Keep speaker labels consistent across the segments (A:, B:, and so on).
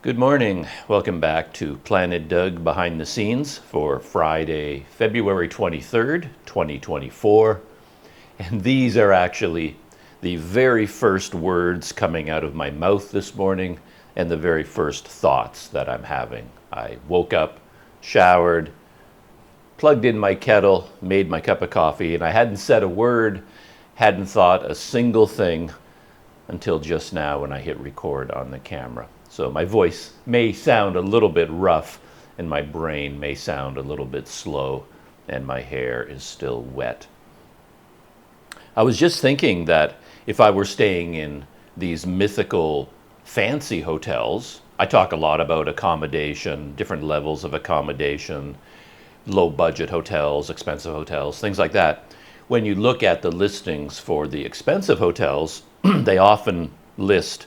A: Good morning. Welcome back to Planet Doug Behind the Scenes for Friday, February 23rd, 2024. And these are actually the very first words coming out of my mouth this morning and the very first thoughts that I'm having. I woke up, showered, plugged in my kettle, made my cup of coffee, and I hadn't said a word, hadn't thought a single thing until just now when I hit record on the camera. So my voice may sound a little bit rough and my brain may sound a little bit slow and my hair is still wet. I was just thinking that if I were staying in these mythical fancy hotels, I talk a lot about accommodation, different levels of accommodation, low budget hotels, expensive hotels, things like that. When you look at the listings for the expensive hotels, they often list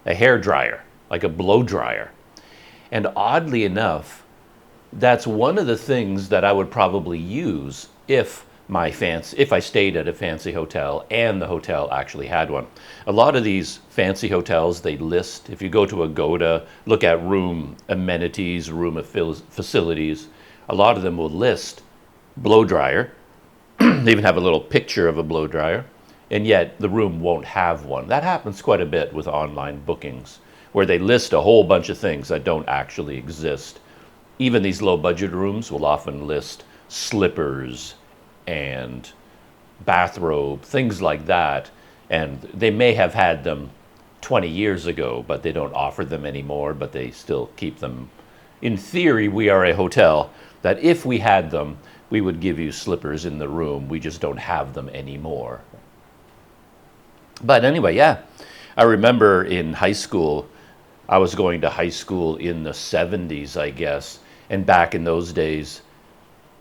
A: a hair dryer, like a blow dryer. And oddly enough, that's one of the things that I would probably use if I stayed at a fancy hotel and the hotel actually had one. A lot of these fancy hotels, they list, if you go to Agoda, look at room amenities, room facilities, a lot of them will list blow dryer. They even have a little picture of a blow dryer, and yet the room won't have one. That happens quite a bit with online bookings, where they list a whole bunch of things that don't actually exist. Even these low budget rooms will often list slippers and bathrobe, things like that. And they may have had them 20 years ago, but they don't offer them anymore, but they still keep them. In theory, we are a hotel that if we had them, we would give you slippers in the room. We just don't have them anymore. But anyway, yeah, I remember in high school, I was going to high school in the 70s, I guess. And back in those days,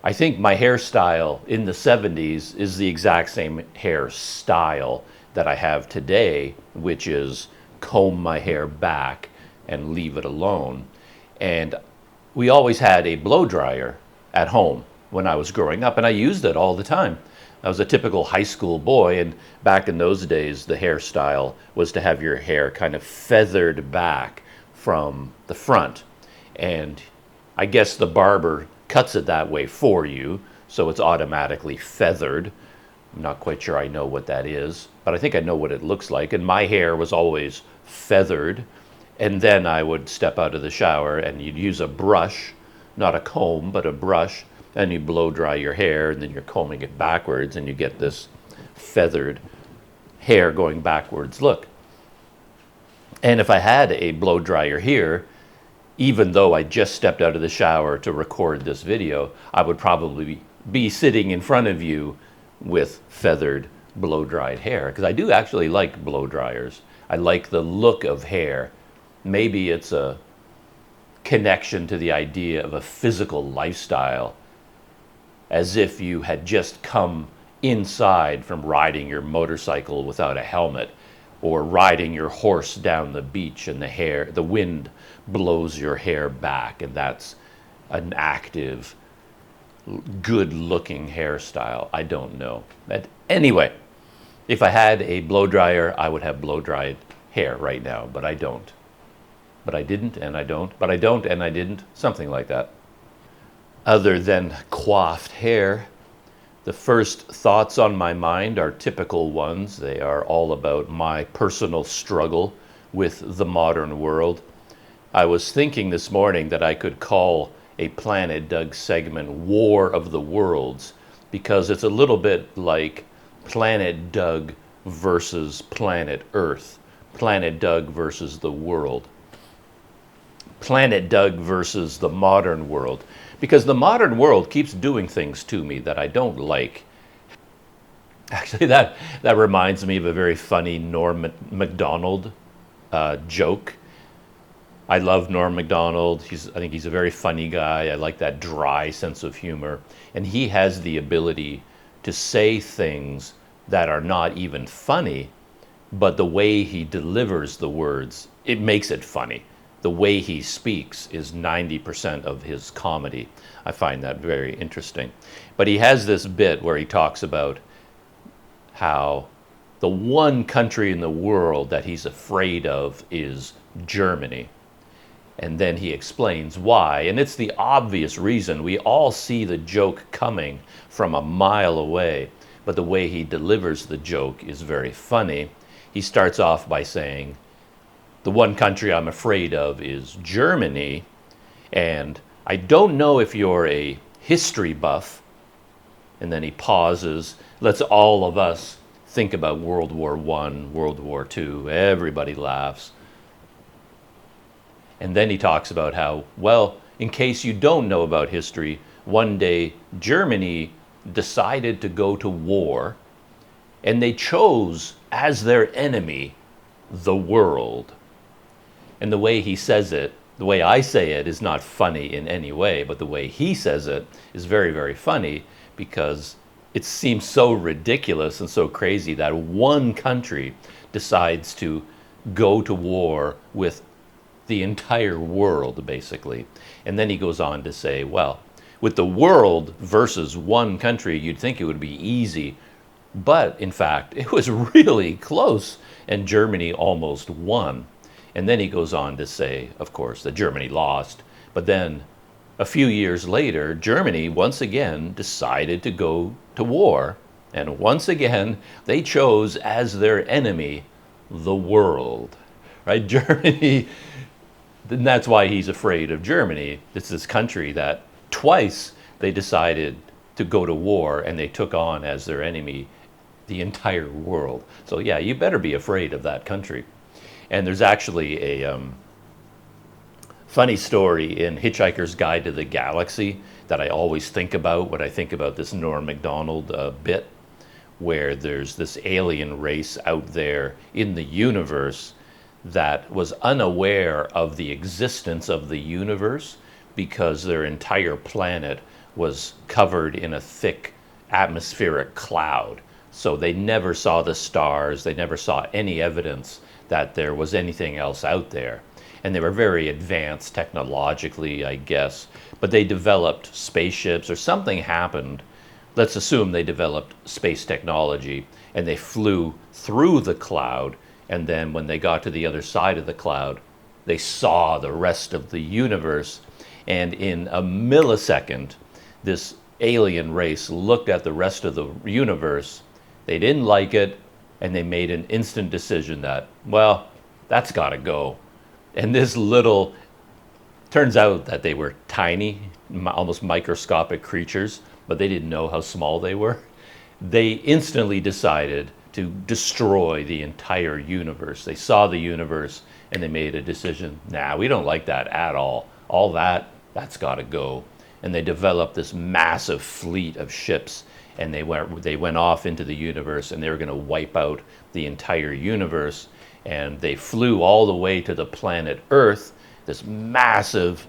A: I think my hairstyle in the 70s is the exact same hairstyle that I have today, which is comb my hair back and leave it alone. And we always had a blow dryer at home when I was growing up, and I used it all the time. I was a typical high school boy, and back in those days, the hairstyle was to have your hair kind of feathered back from the front. And I guess the barber cuts it that way for you, so it's automatically feathered. I'm not quite sure I know what that is, but I think I know what it looks like. And my hair was always feathered. And then I would step out of the shower and you'd use a brush, not a comb, but a brush, and you blow dry your hair, and then you're combing it backwards, and you get this feathered hair going backwards look. And if I had a blow dryer here, even though I just stepped out of the shower to record this video, I would probably be sitting in front of you with feathered blow dried hair, because I do actually like blow dryers. I like the look of hair. Maybe it's a connection to the idea of a physical lifestyle, as if you had just come inside from riding your motorcycle without a helmet, or riding your horse down the beach and the wind blows your hair back, and that's an active, good-looking hairstyle. I don't know. But anyway, if I had a blow dryer, I would have blow-dried hair right now, but I don't. But I didn't, and I don't. But I don't, and I didn't. Something like that. Other than coiffed hair, the first thoughts on my mind are typical ones. They are all about my personal struggle with the modern world. I was thinking this morning that I could call a Planet Doug segment War of the Worlds, because it's a little bit like Planet Doug versus Planet Earth, Planet Doug versus the world, Planet Doug versus the modern world. Because the modern world keeps doing things to me that I don't like. Actually, that reminds me of a very funny Norm Macdonald joke. I love Norm Macdonald. I think he's a very funny guy. I like that dry sense of humor. And he has the ability to say things that are not even funny, but the way he delivers the words, it makes it funny. The way he speaks is 90% of his comedy. I find that very interesting. But he has this bit where he talks about how the one country in the world that he's afraid of is Germany. And then he explains why. And it's the obvious reason. We all see the joke coming from a mile away. But the way he delivers the joke is very funny. He starts off by saying, the one country I'm afraid of is Germany. And I don't know if you're a history buff. And then he pauses, lets all of us think about World War I, World War II. Everybody laughs. And then he talks about how, well, in case you don't know about history, one day Germany decided to go to war, and they chose as their enemy the world. And the way he says it, the way I say it is not funny in any way, but the way he says it is very, very funny, because it seems so ridiculous and so crazy that one country decides to go to war with the entire world, basically. And then he goes on to say, well, with the world versus one country, you'd think it would be easy. But in fact, it was really close, and Germany almost won. And then he goes on to say, of course, that Germany lost. But then a few years later, Germany once again decided to go to war. And once again, they chose as their enemy the world. Right? Germany, and that's why he's afraid of Germany. It's this country that twice they decided to go to war, and they took on as their enemy the entire world. So yeah, you better be afraid of that country. And there's actually a funny story in Hitchhiker's Guide to the Galaxy that I always think about when I think about this Norm Macdonald bit, where there's this alien race out there in the universe that was unaware of the existence of the universe because their entire planet was covered in a thick atmospheric cloud. So they never saw the stars, they never saw any evidence that there was anything else out there. And they were very advanced technologically, I guess, but they developed spaceships, or something happened. Let's assume they developed space technology, and they flew through the cloud, and then when they got to the other side of the cloud, they saw the rest of the universe. And in a millisecond, this alien race looked at the rest of the universe. They didn't like it, and they made an instant decision that, well, that's got to go. And this little, turns out that they were tiny, almost microscopic creatures, but they didn't know how small they were. They instantly decided to destroy the entire universe. They saw the universe and they made a decision, nah, we don't like that at all. All that's got to go. And they developed this massive fleet of ships, and they went off into the universe, and they were going to wipe out the entire universe. And they flew all the way to the planet Earth. This massive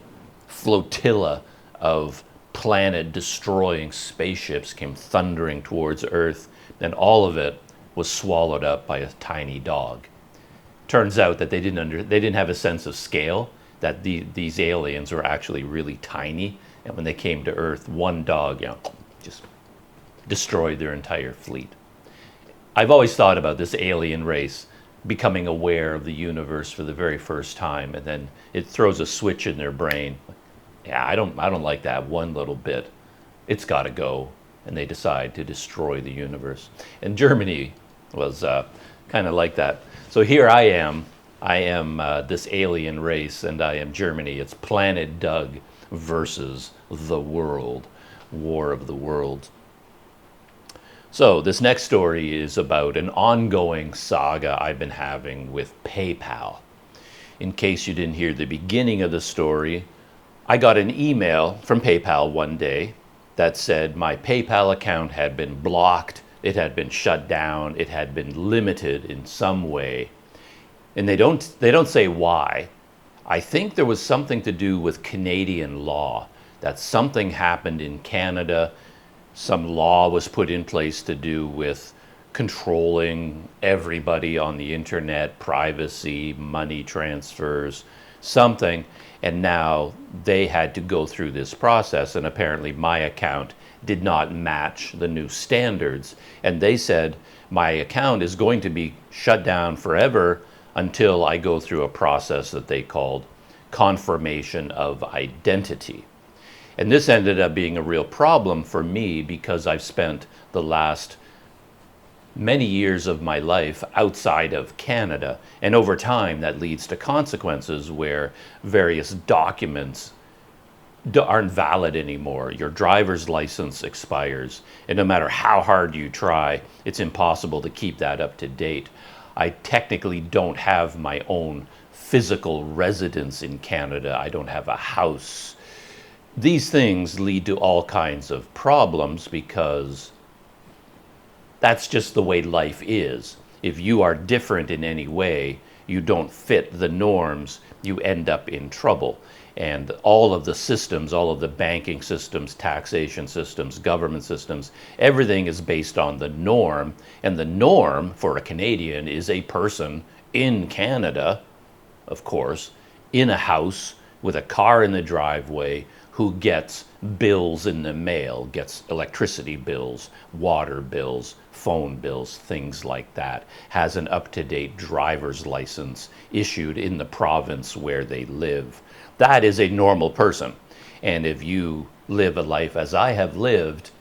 A: flotilla of planet-destroying spaceships came thundering towards Earth, and all of it was swallowed up by a tiny dog. Turns out that they didn't have a sense of scale, that these aliens were actually really tiny, and when they came to Earth, one dog, just destroyed their entire fleet. I've always thought about this alien race becoming aware of the universe for the very first time, and then it throws a switch in their brain. Yeah, I don't like that one little bit. It's got to go, and they decide to destroy the universe. And Germany was kind of like that. So here I am this alien race, and I am Germany. It's Planet Doug versus the world, War of the Worlds. So this next story is about an ongoing saga I've been having with PayPal. In case you didn't hear the beginning of the story, I got an email from PayPal one day that said my PayPal account had been blocked, it had been shut down, it had been limited in some way. And they don't say why. I think there was something to do with Canadian law, that something happened in Canada. Some law was put in place to do with controlling everybody on the internet, privacy, money transfers, something. And now they had to go through this process, and apparently my account did not match the new standards. And they said my account is going to be shut down forever until I go through a process that they called confirmation of identity. And this ended up being a real problem for me because I've spent the last many years of my life outside of Canada. And over time, that leads to consequences where various documents aren't valid anymore. Your driver's license expires. And no matter how hard you try, it's impossible to keep that up to date. I technically don't have my own physical residence in Canada. I don't have a house. These things lead to all kinds of problems because that's just the way life is. If you are different in any way, you don't fit the norms, you end up in trouble. And all of the systems, all of the banking systems, taxation systems, government systems, everything is based on the norm. And the norm for a Canadian is a person in Canada, of course, in a house with a car in the driveway, who gets bills in the mail, gets electricity bills, water bills, phone bills, things like that, has an up-to-date driver's license issued in the province where they live. That is a normal person. And if you live a life as I have lived,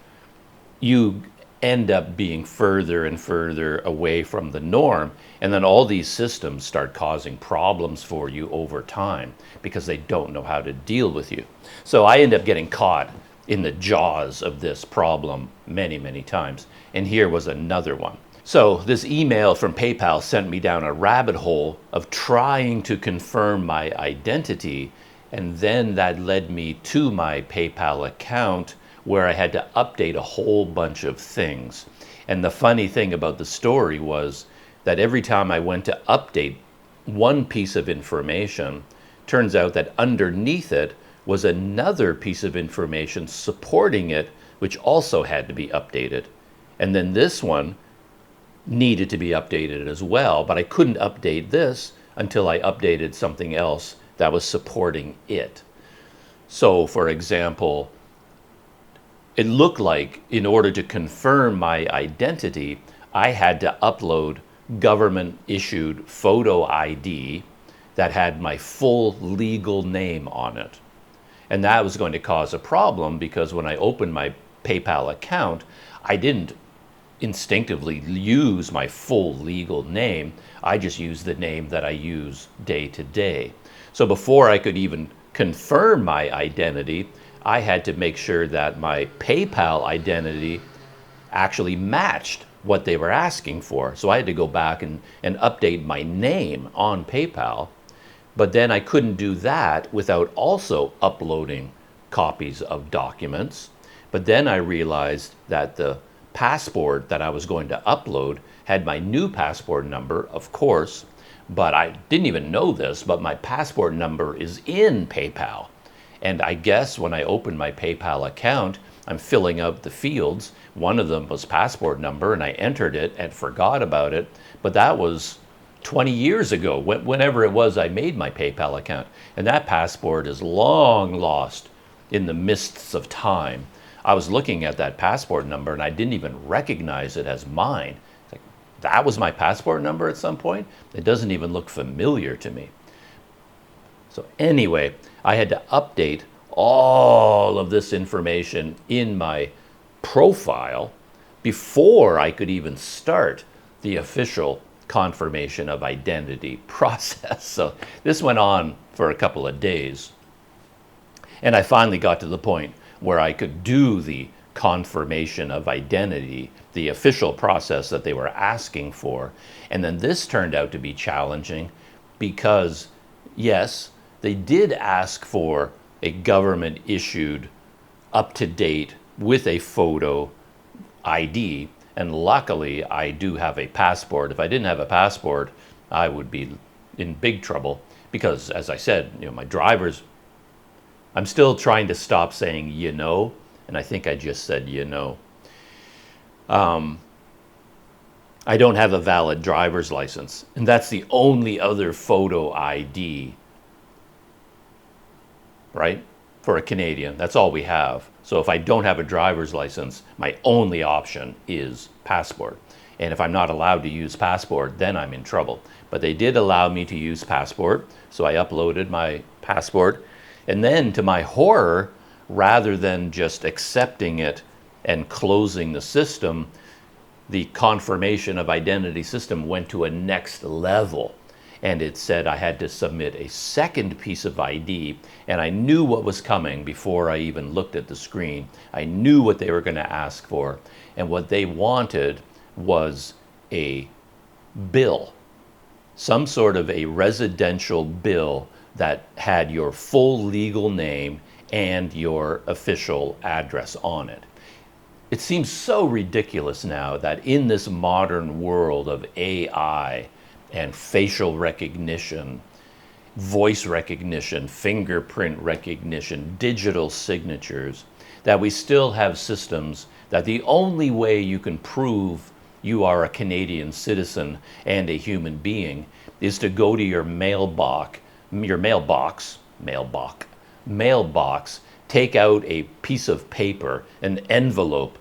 A: you end up being further and further away from the norm. And then all these systems start causing problems for you over time because they don't know how to deal with you. So I end up getting caught in the jaws of this problem many, many times. And here was another one. So this email from PayPal sent me down a rabbit hole of trying to confirm my identity. And then that led me to my PayPal account where I had to update a whole bunch of things. And the funny thing about the story was that every time I went to update one piece of information, turns out that underneath it was another piece of information supporting it, which also had to be updated. And then this one needed to be updated as well, but I couldn't update this until I updated something else that was supporting it. So, for example, it looked like in order to confirm my identity, I had to upload government-issued photo ID that had my full legal name on it. And that was going to cause a problem because when I opened my PayPal account, I didn't instinctively use my full legal name. I just used the name that I use day to day. So before I could even confirm my identity, I had to make sure that my PayPal identity actually matched what they were asking for. So I had to go back and update my name on PayPal. But then I couldn't do that without also uploading copies of documents. But then I realized that the passport that I was going to upload had my new passport number, of course, but I didn't even know this, but my passport number is in PayPal. And I guess when I opened my PayPal account, I'm filling out the fields. One of them was passport number, and I entered it and forgot about it. But that was 20 years ago, whenever it was I made my PayPal account. And that passport is long lost in the mists of time. I was looking at that passport number, and I didn't even recognize it as mine. It's like, that was my passport number at some point? It doesn't even look familiar to me. So anyway, I had to update all of this information in my profile before I could even start the official confirmation of identity process. So this went on for a couple of days. And I finally got to the point where I could do the confirmation of identity, the official process that they were asking for. And then this turned out to be challenging because, yes, they did ask for a government-issued, up-to-date, with a photo ID. And luckily, I do have a passport. If I didn't have a passport, I would be in big trouble because, as I said, my driver's... I'm still trying to stop saying, and I think I just said, I don't have a valid driver's license, and that's the only other photo ID, right? for a Canadian. That's all we have. So if I don't have a driver's license, my only option is passport. And if I'm not allowed to use passport, then I'm in trouble. But they did allow me to use passport, so I uploaded my passport. And then, to my horror, rather than just accepting it and closing the system, the confirmation of identity system went to a next level. And it said I had to submit a second piece of ID, and I knew what was coming before I even looked at the screen. I knew what they were going to ask for, and what they wanted was a bill, some sort of a residential bill that had your full legal name and your official address on it. It seems so ridiculous now that in this modern world of AI and facial recognition, voice recognition, fingerprint recognition, digital signatures, that we still have systems that the only way you can prove you are a Canadian citizen and a human being is to go to your mailbox, take out a piece of paper, an envelope,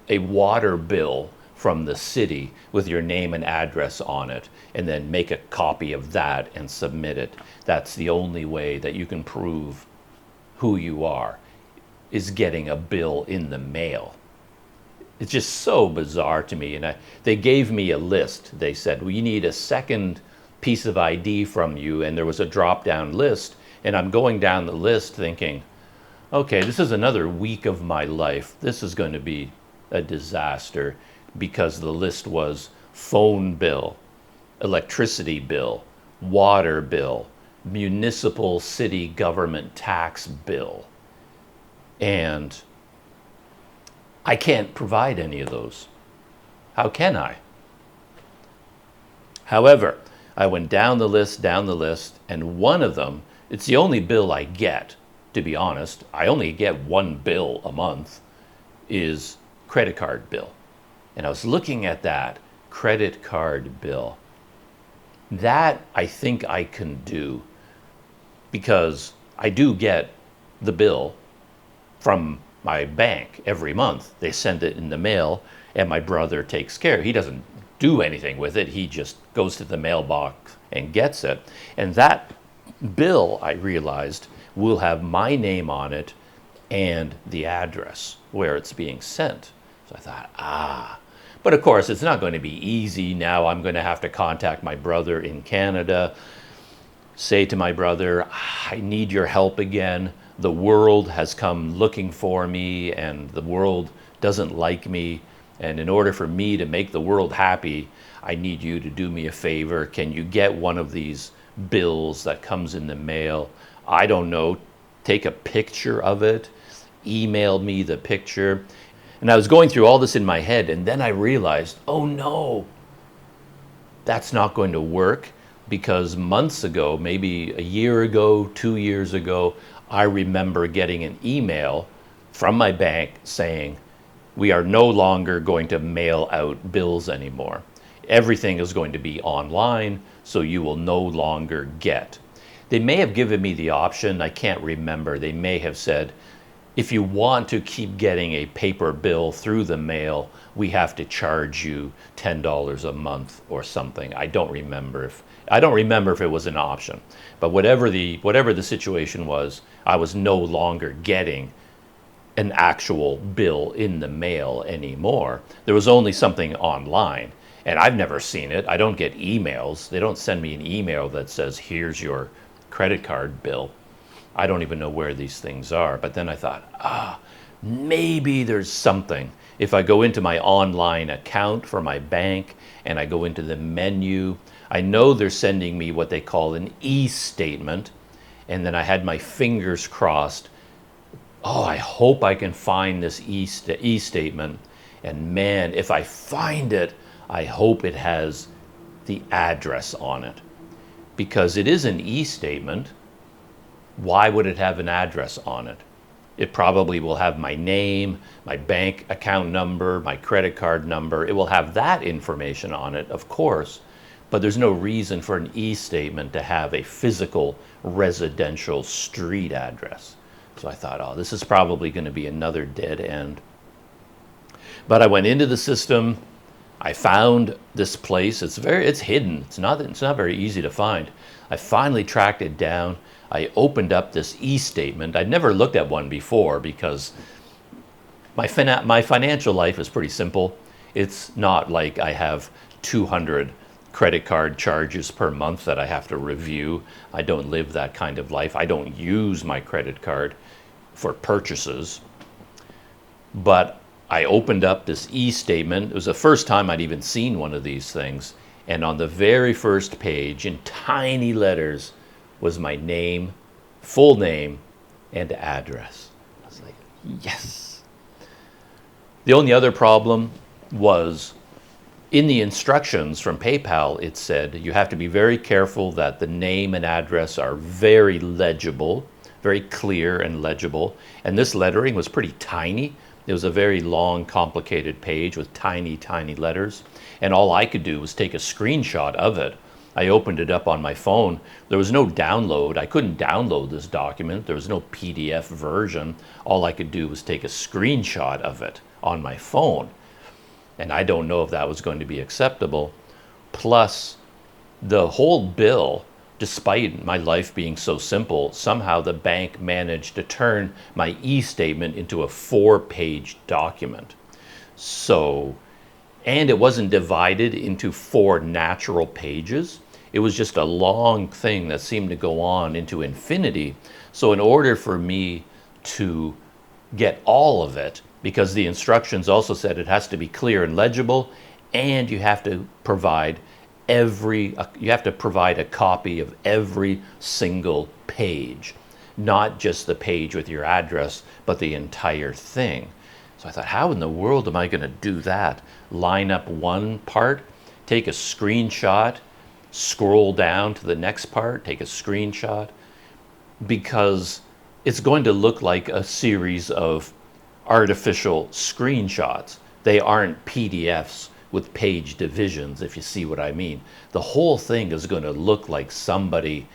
A: a water bill from the city with your name and address on it, and then make a copy of that and submit it. That's the only way that you can prove who you are, is getting a bill in the mail. It's just so bizarre to me. And they gave me a list. They said, well, you need a second piece of ID from you, and there was a drop-down list. And I'm going down the list thinking, okay, this is another week of my life. This is going to be a disaster, because the list was phone bill, electricity bill, water bill, municipal city government tax bill. And I can't provide any of those. How can I? However, I went down the list, and one of them, it's the only bill I get, to be honest. I only get one bill a month, is credit card bill. And I was looking at that credit card bill. That I think I can do, because I do get the bill from my bank every month. They send it in the mail, and my brother takes care. He doesn't do anything with it. He just goes to the mailbox and gets it. And that bill, I realized, will have my name on it and the address where it's being sent. So I thought, But of course, it's not going to be easy. Now I'm going to have to contact my brother in Canada, say to my brother, I need your help again. The world has come looking for me, and the world doesn't like me. And in order for me to make the world happy, I need you to do me a favor. Can you get one of these bills that comes in the mail? I don't know, take a picture of it, email me the picture. And I was going through all this in my head, and then I realized, oh no, that's not going to work, because months ago, maybe a year ago, 2 years ago, I remember getting an email from my bank saying, we are no longer going to mail out bills anymore. Everything is going to be online, so you will no longer get. They may have given me the option, I can't remember. They may have said, if you want to keep getting a paper bill through the mail, we have to charge you $10 a month or something. I don't remember if it was an option. But whatever the situation was, I was no longer getting an actual bill in the mail anymore. There was only something online, and I've never seen it. I don't get emails. They don't send me an email that says, here's your credit card bill. I don't even know where these things are. But then I thought, maybe there's something. If I go into my online account for my bank and I go into the menu, I know they're sending me what they call an e-statement. And then I had my fingers crossed. Oh, I hope I can find this e-statement. And man, if I find it, I hope it has the address on it. Because it is an e-statement. Why would it have an address on it? It probably will have my name, my bank account number, my credit card number. It will have that information on it, of course, but there's no reason for an e-statement to have a physical residential street address. So I thought, oh, this is probably going to be another dead end. But I went into the system. I found this place. It's hidden. It's not very easy to find. I finally tracked it down. I opened up this e-statement. I'd never looked at one before because my financial life is pretty simple. It's not like I have 200 credit card charges per month that I have to review. I don't live that kind of life. I don't use my credit card for purchases. But I opened up this e-statement. It was the first time I'd even seen one of these things. And on the very first page, in tiny letters, was my name, full name, and address. I was like, yes. The only other problem was in the instructions from PayPal, it said you have to be very careful that the name and address are very legible, very clear and legible. And this lettering was pretty tiny. It was a very long, complicated page with tiny, tiny letters. And all I could do was take a screenshot of it. I opened it up on my phone. There was no download. I couldn't download this document. There was no PDF version. All I could do was take a screenshot of it on my phone. And I don't know if that was going to be acceptable. Plus, the whole bill, despite my life being so simple, somehow the bank managed to turn my e-statement into a 4-page document. So, and it wasn't divided into 4 natural pages. It was just a long thing that seemed to go on into infinity. So in order for me to get all of it, because the instructions also said it has to be clear and legible, and you have to provide a copy of every single page, not just the page with your address, but the entire thing. So I thought, how in the world am I going to do that? Line up one part, take a screenshot, scroll down to the next part, take a screenshot, because it's going to look like a series of artificial screenshots. They aren't PDFs with page divisions, if you see what I mean. The whole thing is going to look like somebody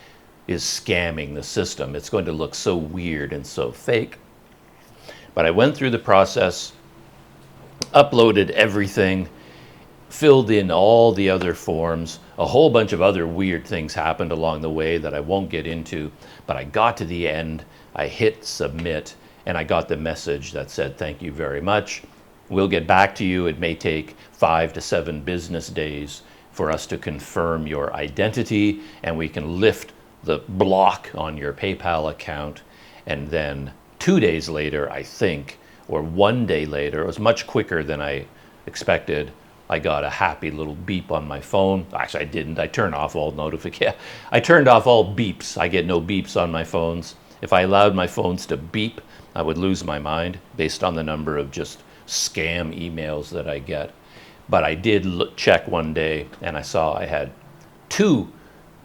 A: is scamming the system. It's going to look so weird and so fake. But I went through the process, uploaded everything, filled in all the other forms. A whole bunch of other weird things happened along the way that I won't get into, but I got to the end, I hit submit, and I got the message that said, thank you very much. We'll get back to you. It may take 5 to 7 business days for us to confirm your identity, and we can lift the block on your PayPal account. And then 2 days later, I think, or 1 day later, it was much quicker than I expected, I got a happy little beep on my phone. Actually, I didn't. I turned off all notifications. I turned off all beeps. I get no beeps on my phones. If I allowed my phones to beep, I would lose my mind based on the number of just scam emails that I get. But I did check one day, and I saw I had 2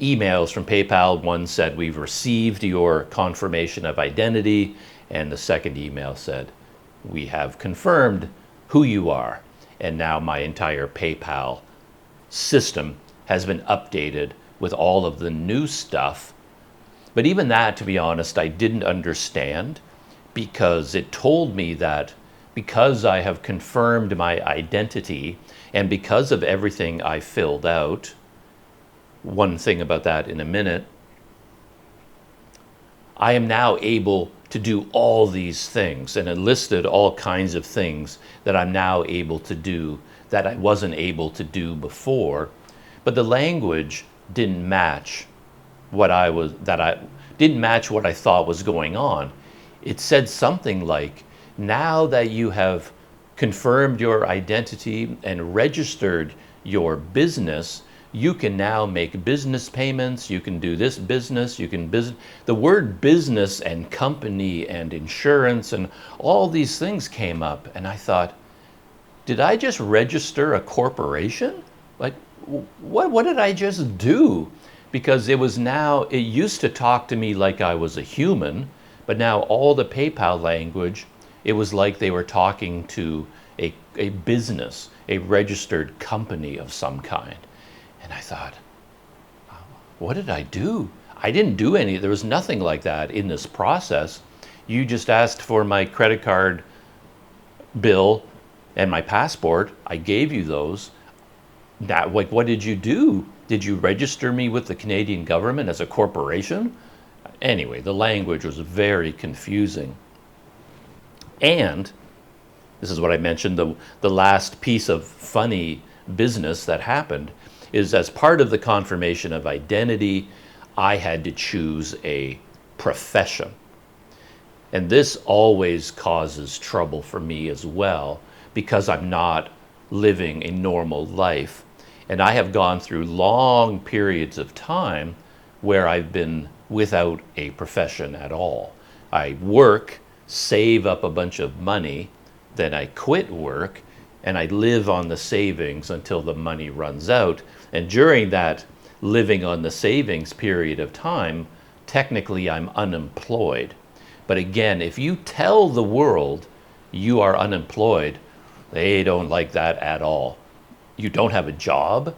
A: emails from PayPal. One said, we've received your confirmation of identity, and the second email said, we have confirmed who you are. And now my entire PayPal system has been updated with all of the new stuff. But even that, to be honest, I didn't understand, because it told me that because I have confirmed my identity and because of everything I filled out, one thing about that in a minute, I am now able to do all these things, and it listed all kinds of things that I'm now able to do that I wasn't able to do before. But the language didn't match what I thought was going on. It said something like, now that you have confirmed your identity and registered your business, you can now make business payments, you can do this business, you can business. The word business and company and insurance and all these things came up, and I thought, did I just register a corporation? Like, what did I just do? Because it used to talk to me like I was a human, but now all the PayPal language, it was like they were talking to a business, a registered company of some kind. And I thought, what did I do? I didn't do any, there was nothing like that in this process. You just asked for my credit card bill and my passport. I gave you those. Now, like, what did you do? Did you register me with the Canadian government as a corporation? Anyway, the language was very confusing. And this is what I mentioned, the last piece of funny business that happened is, as part of the confirmation of identity, I had to choose a profession. And this always causes trouble for me as well, because I'm not living a normal life. And I have gone through long periods of time where I've been without a profession at all. I work, save up a bunch of money, then I quit work, and I live on the savings until the money runs out. And during that living on the savings period of time, technically I'm unemployed. But again, if you tell the world you are unemployed, they don't like that at all. You don't have a job.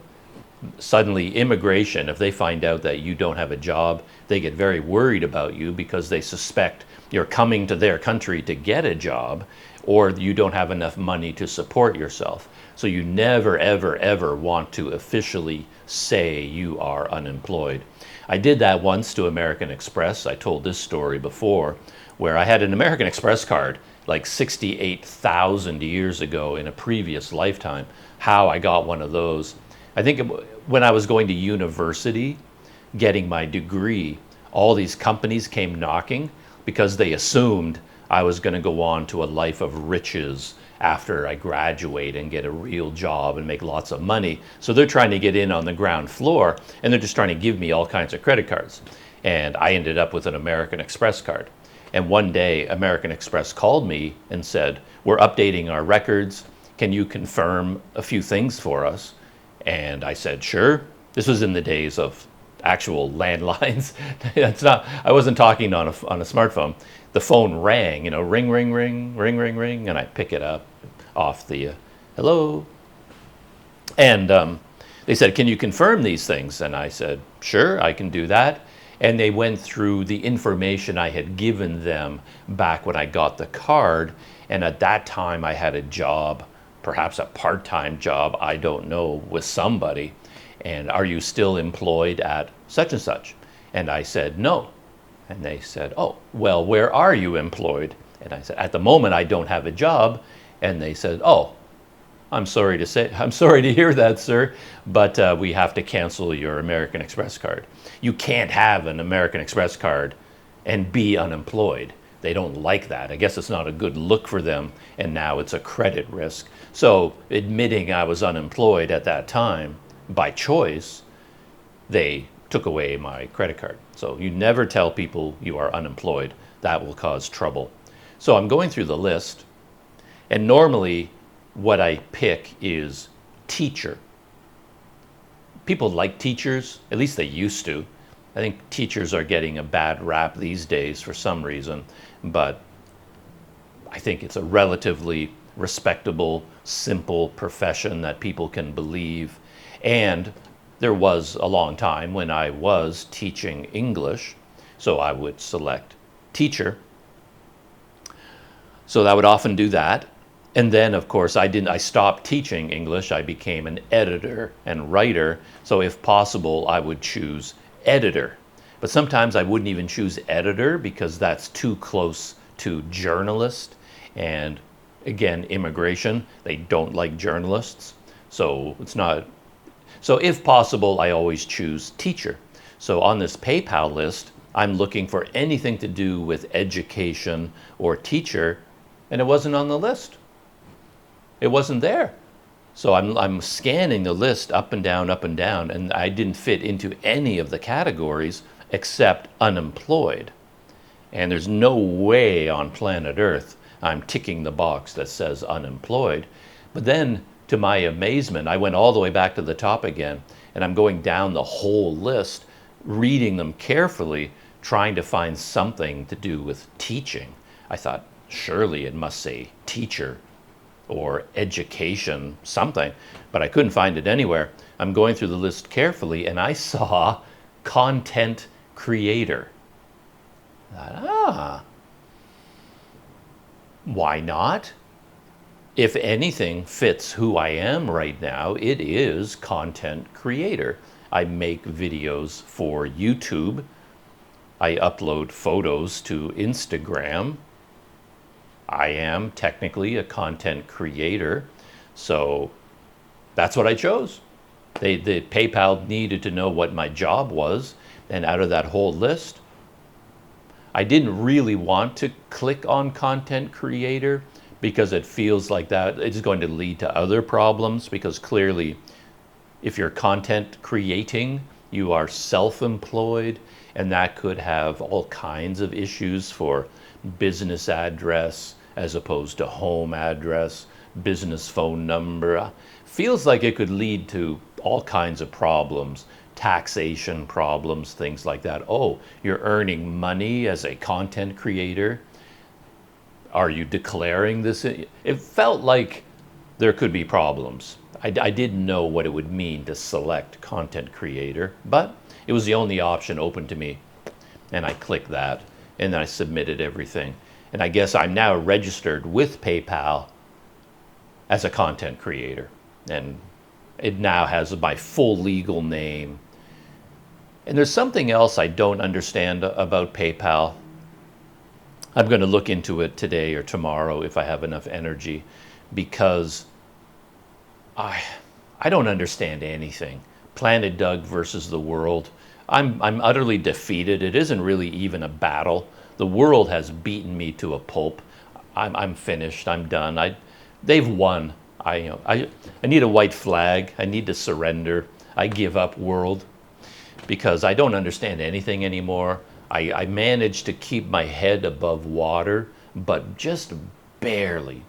A: Suddenly immigration, if they find out that you don't have a job, they get very worried about you because they suspect you're coming to their country to get a job, or you don't have enough money to support yourself. So you never, ever, ever want to officially say you are unemployed. I did that once to American Express. I told this story before, where I had an American Express card like 68,000 years ago in a previous lifetime. How I got one of those. I think when I was going to university, getting my degree, all these companies came knocking because they assumed I was going to go on to a life of riches after I graduate and get a real job and make lots of money. So they're trying to get in on the ground floor, and they're just trying to give me all kinds of credit cards. And I ended up with an American Express card. And one day, American Express called me and said, "We're updating our records. Can you confirm a few things for us?" And I said, "Sure." This was in the days of actual landlines. I wasn't talking on a smartphone. The phone rang, ring, ring, ring, ring, ring, ring, and I pick it up off the, hello. And they said, "Can you confirm these things?" And I said, "Sure, I can do that." And they went through the information I had given them back when I got the card. And at that time I had a job, perhaps a part-time job, I don't know, with somebody. And, "Are you still employed at such and such?" And I said, "No." And they said, "Oh, well, where are you employed?" And I said, "At the moment I don't have a job." And they said, "Oh, I'm sorry to hear that, sir, but we have to cancel your American Express card. You can't have an American Express card and be unemployed. They don't like that. I guess it's not a good look for them, and now it's a credit risk." So admitting I was unemployed at that time, by choice, they took away my credit card. So you never tell people you are unemployed. That will cause trouble. So I'm going through the list, and normally what I pick is teacher. People like teachers, at least they used to. I think teachers are getting a bad rap these days for some reason, but I think it's a relatively respectable, simple profession that people can believe. And there was a long time when I was teaching English, so I would select teacher. So I would often do that. And then, of course, I stopped teaching English. I became an editor and writer. So if possible, I would choose editor. But sometimes I wouldn't even choose editor because that's too close to journalist. And again, immigration, they don't like journalists. So it's not. So if possible, I always choose teacher. So on this PayPal list, I'm looking for anything to do with education or teacher, and it wasn't on the list. It wasn't there. So I'm scanning the list up and down, and I didn't fit into any of the categories except unemployed. And there's no way on planet Earth I'm ticking the box that says unemployed. But then, to my amazement, I went all the way back to the top again, and I'm going down the whole list, reading them carefully, trying to find something to do with teaching. I thought, surely it must say teacher or education, something, but I couldn't find it anywhere. I'm going through the list carefully, and I saw content creator. I thought, Why not? If anything fits who I am right now, it is content creator. I make videos for YouTube. I upload photos to Instagram. I am technically a content creator. So that's what I chose. The PayPal needed to know what my job was. And out of that whole list, I didn't really want to click on content creator because it feels like that it's going to lead to other problems, because clearly if you're content creating, you are self-employed, and that could have all kinds of issues for business address as opposed to home address, business phone number. Feels like it could lead to all kinds of problems, taxation problems, things like that. Oh, you're earning money as a content creator. Are you declaring this? It felt like there could be problems. I didn't know what it would mean to select content creator, but it was the only option open to me. And I clicked that, and then I submitted everything. And I guess I'm now registered with PayPal as a content creator. And it now has my full legal name. And there's something else I don't understand about PayPal. I'm going to look into it today or tomorrow if I have enough energy, because I don't understand anything. Planet Doug versus the world. I'm utterly defeated. It isn't really even a battle. The world has beaten me to a pulp. I'm finished. I'm done. They've won. I need a white flag. I need to surrender. I give up, world, because I don't understand anything anymore. I managed to keep my head above water, but just barely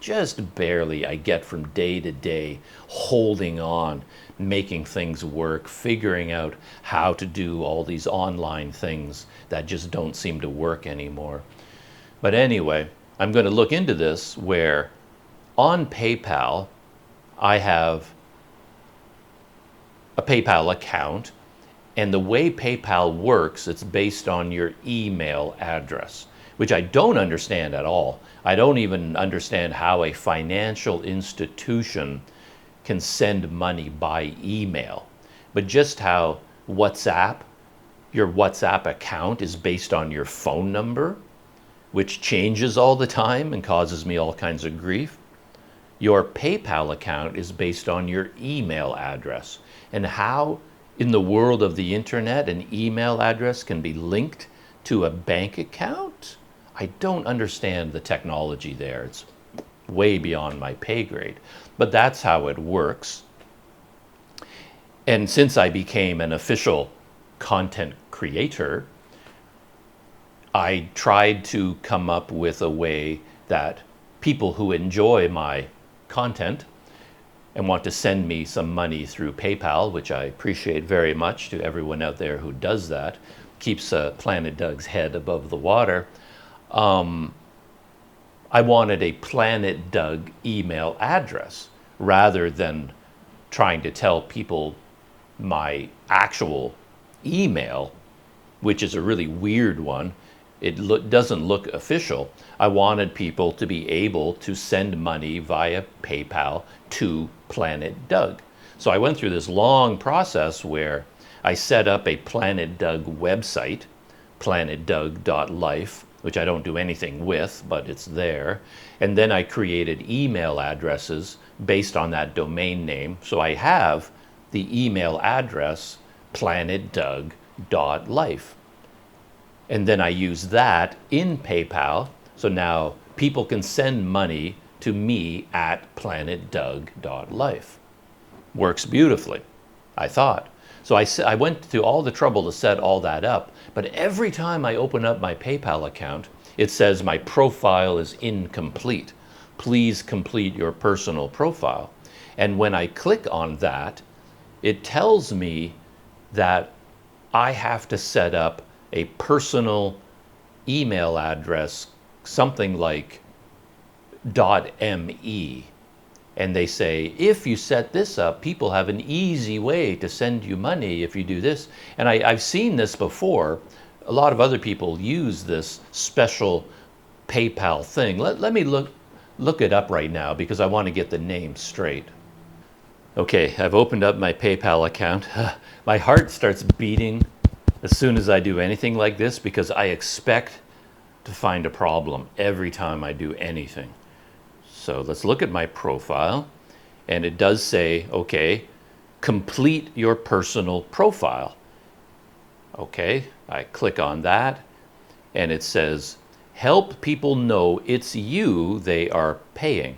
A: I get from day to day, holding on, making things work, figuring out how to do all these online things that just don't seem to work anymore. But anyway, I'm going to look into this, where on PayPal, I have a PayPal account. And the way PayPal works, it's based on your email address, which I don't understand at all. I don't even understand how a financial institution can send money by email. But just how your WhatsApp account is based on your phone number, which changes all the time and causes me all kinds of grief. Your PayPal account is based on your email address. And how in the world of the internet an email address can be linked to a bank account? I don't understand the technology there. It's way beyond my pay grade. But that's how it works. And since I became an official content creator, I tried to come up with a way that people who enjoy my content and want to send me some money through PayPal, which I appreciate very much, to everyone out there who does that, keeps Planet Doug's head above the water. I wanted a Planet Doug email address rather than trying to tell people my actual email, which is a really weird one. It doesn't look official. I wanted people to be able to send money via PayPal to Planet Doug. So I went through this long process where I set up a Planet Doug website, planetdoug.life, which I don't do anything with, but it's there. And then I created email addresses based on that domain name. So I have the email address planetdoug.life. And then I use that in PayPal. So now people can send money to me at planetdoug.life. Works beautifully, I thought. So I went to all the trouble to set all that up. But every time I open up my PayPal account, it says my profile is incomplete. Please complete your personal profile. And when I click on that, it tells me that I have to set up a personal email address, something like .me. And they say, if you set this up, people have an easy way to send you money if you do this. And I've seen this before. A lot of other people use this special PayPal thing. Let me look look it up right now because I want to get the name straight. Okay, I've opened up my PayPal account. My heart starts beating as soon as I do anything like this because I expect to find a problem every time I do anything. So let's look at my profile, and it does say, okay, complete your personal profile. Okay, I click on that, and it says, help people know it's you they are paying.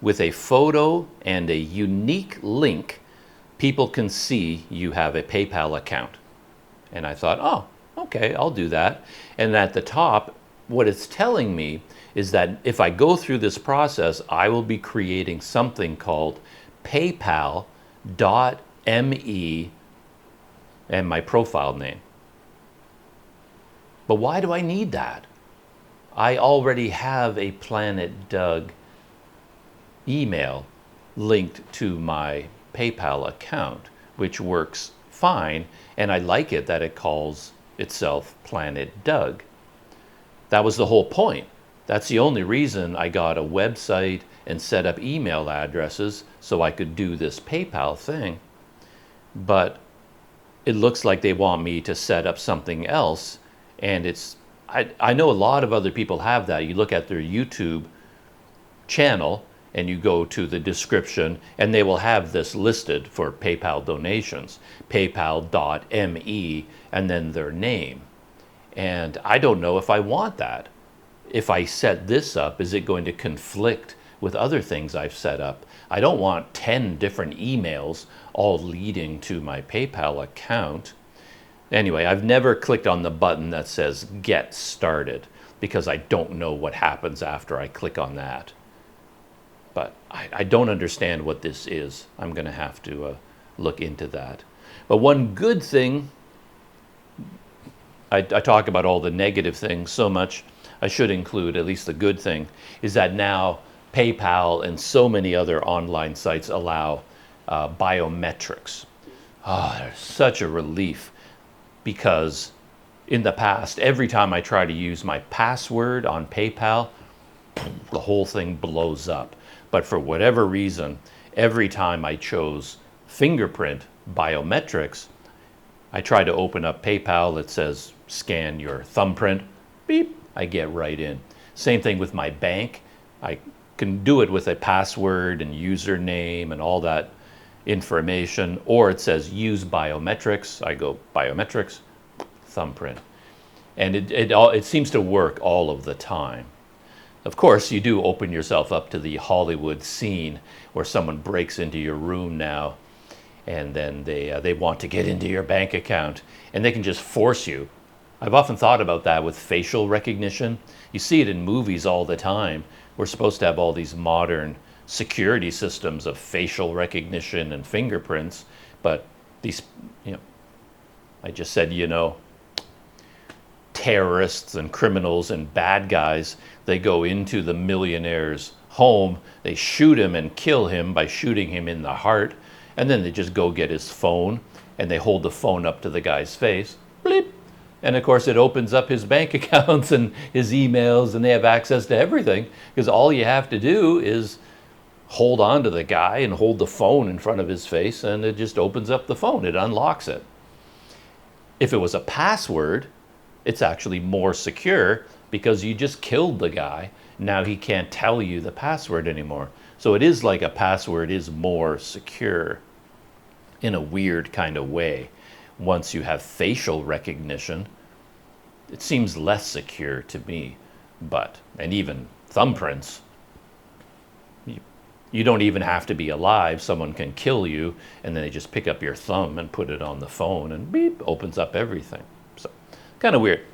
A: With a photo and a unique link, people can see you have a PayPal account. And I thought, oh, okay, I'll do that. And at the top, what it's telling me is that if I go through this process, I will be creating something called paypal.me and my profile name. But why do I need that? I already have a Planet Doug email linked to my PayPal account, which works fine, and I like it that it calls itself Planet Doug. That was the whole point. That's the only reason I got a website and set up email addresses so I could do this PayPal thing. But it looks like they want me to set up something else, and I know a lot of other people have that. You look at their YouTube channel and you go to the description, and they will have this listed for PayPal donations, paypal.me, and then their name. And I don't know if I want that. If I set this up, is it going to conflict with other things I've set up? I don't want 10 different emails all leading to my PayPal account. Anyway, I've never clicked on the button that says Get Started because I don't know what happens after I click on that. But I don't understand what this is. I'm going to have to look into that. But one good thing, I talk about all the negative things so much, I should include at least the good thing, is that now PayPal and so many other online sites allow biometrics. There's such a relief because in the past, every time I try to use my password on PayPal, the whole thing blows up. But for whatever reason, every time I chose fingerprint biometrics, I try to open up PayPal, it says scan your thumbprint, beep, I get right in. Same thing with my bank. I can do it with a password and username and all that information, or it says use biometrics. I go biometrics, thumbprint. And it seems to work all of the time. Of course, you do open yourself up to the Hollywood scene where someone breaks into your room now and then they want to get into your bank account and they can just force you. I've often thought about that with facial recognition. You see it in movies all the time. We're supposed to have all these modern security systems of facial recognition and fingerprints, but these, I just said, terrorists and criminals and bad guys, they go into the millionaire's home, they shoot him and kill him by shooting him in the heart, and then they just go get his phone and they hold the phone up to the guy's face, bleep, and of course it opens up his bank accounts and his emails, and they have access to everything because all you have to do is hold on to the guy and hold the phone in front of his face, and it just opens up the phone, it unlocks it. If it was a password, it's actually more secure because you just killed the guy. Now he can't tell you the password anymore. So it is like a password is more secure in a weird kind of way. Once you have facial recognition, it seems less secure to me. And even thumbprints, you don't even have to be alive. Someone can kill you and then they just pick up your thumb and put it on the phone and beep, opens up everything. So kind of weird.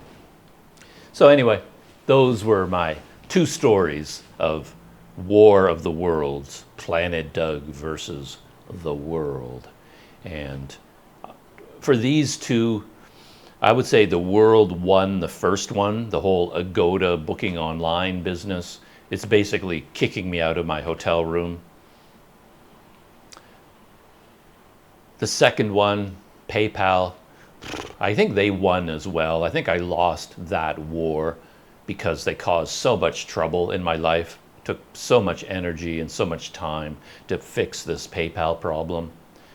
A: So anyway, those were my two stories of War of the Worlds, Planet Doug versus the world. And for these two, I would say the world won the first one, the whole Agoda booking online business. It's basically kicking me out of my hotel room. The second one, PayPal, I think they won as well. I think I lost that war because they caused so much trouble in my life Took so much energy and so much time to fix this PayPal problem.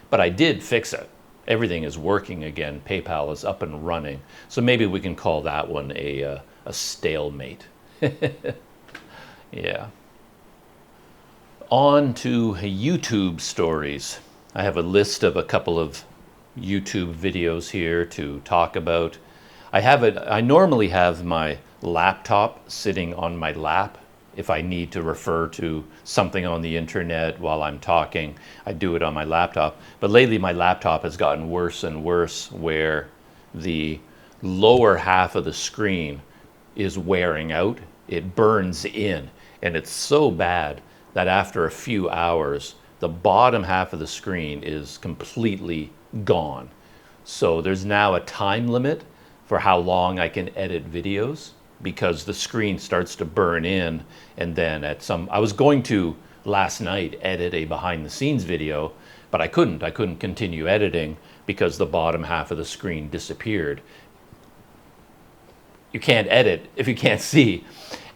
A: But I did fix it. Everything is working again. PayPal is up and running. So maybe we can call that one a stalemate. Yeah. On to YouTube stories. I have a list of a couple of YouTube videos here to talk about. I normally have my laptop sitting on my lap. If I need to refer to something on the internet while I'm talking, I do it on my laptop. But lately my laptop has gotten worse and worse, where the lower half of the screen is wearing out. It burns in, and it's so bad that after a few hours, the bottom half of the screen is completely gone. So there's now a time limit for how long I can edit videos, because the screen starts to burn in. And then I was going to last night edit a behind the scenes video, but I couldn't continue editing because the bottom half of the screen disappeared. You can't edit if you can't see.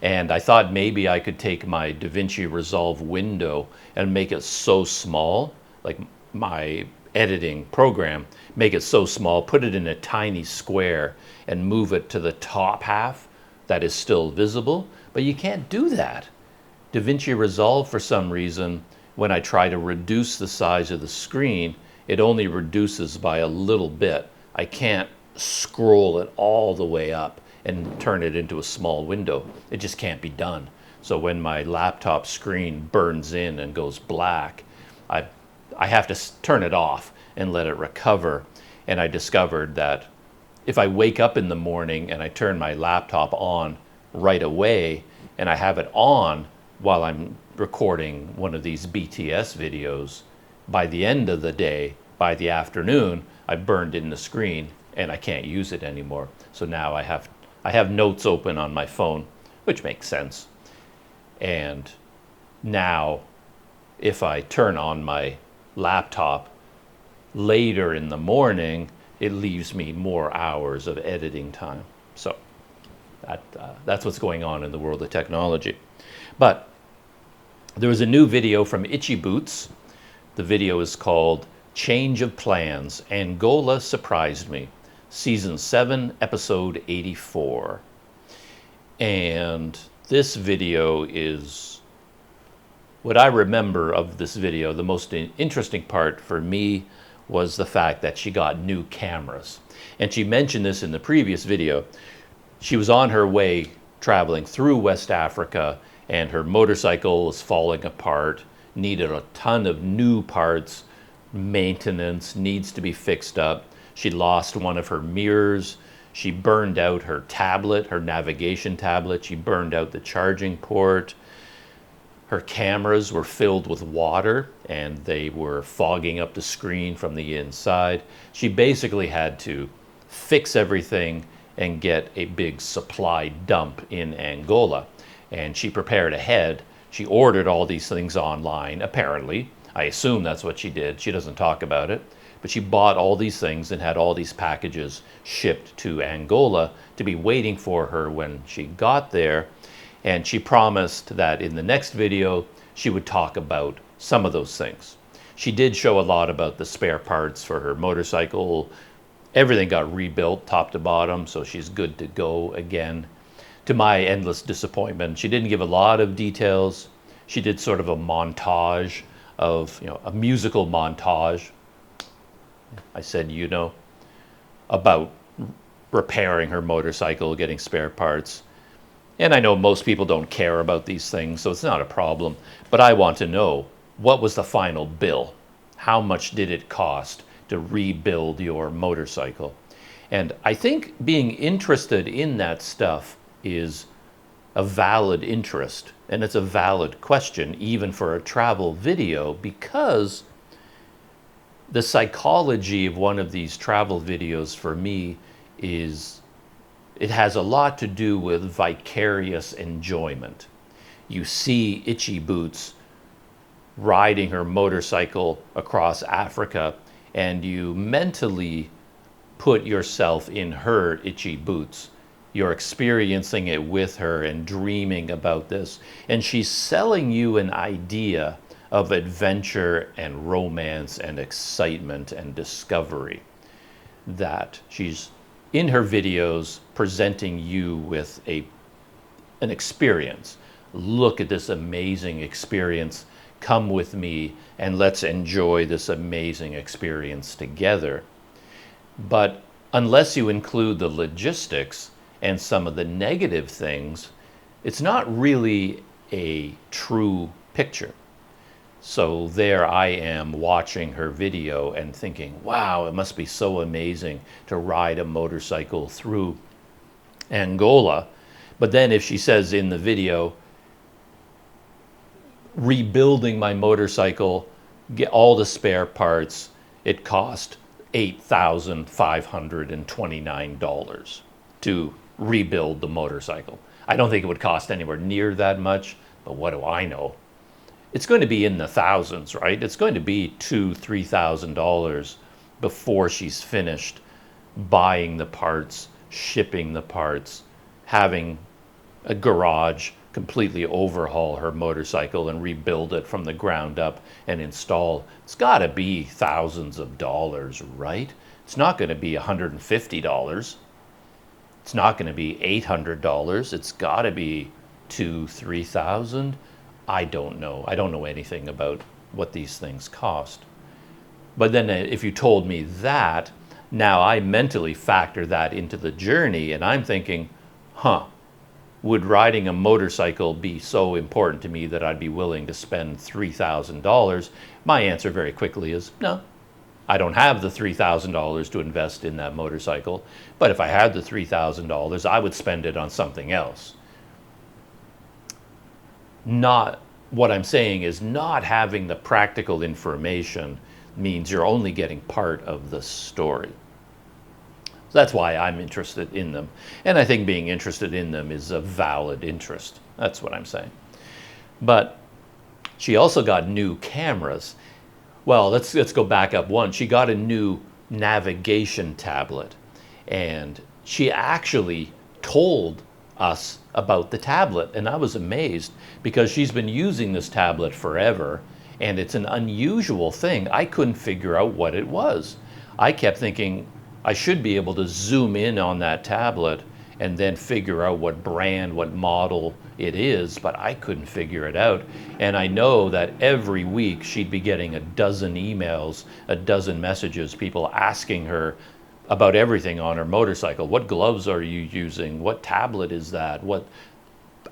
A: And I thought maybe I could take my DaVinci Resolve window and make it so small, like my editing program, make it so small, put it in a tiny square and move it to the top half that is still visible. But you can't do that. DaVinci Resolve, for some reason, when I try to reduce the size of the screen, it only reduces by a little bit. I can't scroll it all the way up and turn it into a small window. It just can't be done. So when my laptop screen burns in and goes black, I have to turn it off and let it recover. And I discovered that if I wake up in the morning and I turn my laptop on right away, and I have it on while I'm recording one of these BTS videos, by the end of the day, by the afternoon, I burned in the screen and I can't use it anymore. So now I have notes open on my phone, which makes sense. And now if I turn on my laptop later in the morning, it leaves me more hours of editing time. So that's what's going on in the world of technology. But there was a new video from Itchy Boots. The video is called Change of Plans, Angola Surprised Me, Season 7, Episode 84. And this video is, what I remember of this video, the most interesting part for me was the fact that she got new cameras. And she mentioned this in the previous video. She was on her way traveling through West Africa, and her motorcycle was falling apart, needed a ton of new parts, maintenance, needs to be fixed up. She lost one of her mirrors. She burned out her tablet, her navigation tablet. She burned out the charging port. Her cameras were filled with water and they were fogging up the screen from the inside. She basically had to fix everything and get a big supply dump in Angola. And she prepared ahead. She ordered all these things online, apparently. I assume that's what she did. She doesn't talk about it. But she bought all these things and had all these packages shipped to Angola to be waiting for her when she got there. And she promised that in the next video, she would talk about some of those things. She did show a lot about the spare parts for her motorcycle. Everything got rebuilt top to bottom, so she's good to go again. To my endless disappointment, she didn't give a lot of details. She did sort of a montage of, a musical montage. I said, about repairing her motorcycle, getting spare parts. And I know most people don't care about these things, so it's not a problem. But I want to know, what was the final bill? How much did it cost to rebuild your motorcycle? And I think being interested in that stuff is a valid interest. And it's a valid question, even for a travel video, because the psychology of one of these travel videos for me is, it has a lot to do with vicarious enjoyment. You see Itchy Boots riding her motorcycle across Africa, and you mentally put yourself in her Itchy Boots, You're experiencing it with her and dreaming about this. And she's selling you an idea of adventure and romance and excitement and discovery, that she's in her videos presenting you with an experience. Look at this amazing experience. Come with me and let's enjoy this amazing experience together. But unless you include the logistics and some of the negative things, it's not really a true picture. So there I am watching her video and thinking, wow, it must be so amazing to ride a motorcycle through Angola. But then if she says in the video, rebuilding my motorcycle, get all the spare parts, it cost $8,529 to rebuild the motorcycle. I don't think it would cost anywhere near that much, but what do I know? It's going to be in the thousands, right? It's going to be $2,000-$3,000 before she's finished buying the parts, shipping the parts, having a garage completely overhaul her motorcycle and rebuild it from the ground up and install. It's got to be thousands of dollars, right? It's not going to be $150. It's not going to be $800. It's got to be $2,000-$3,000. I don't know. I don't know anything about what these things cost. But then if you told me that, now I mentally factor that into the journey and I'm thinking, would riding a motorcycle be so important to me that I'd be willing to spend $3,000? My answer very quickly is no. I don't have the $3,000 to invest in that motorcycle, but if I had the $3,000, I would spend it on something else. What I'm saying is not having the practical information means you're only getting part of the story. That's why I'm interested in them. And I think being interested in them is a valid interest. That's what I'm saying. But she also got new cameras. Well, let's go back up one. She got a new navigation tablet. And she actually told us about the tablet. And I was amazed because she's been using this tablet forever. And it's an unusual thing. I couldn't figure out what it was. I kept thinking, I should be able to zoom in on that tablet and then figure out what brand, what model it is, but I couldn't figure it out. And I know that every week she'd be getting a dozen emails, a dozen messages, people asking her about everything on her motorcycle. What gloves are you using? What tablet is that?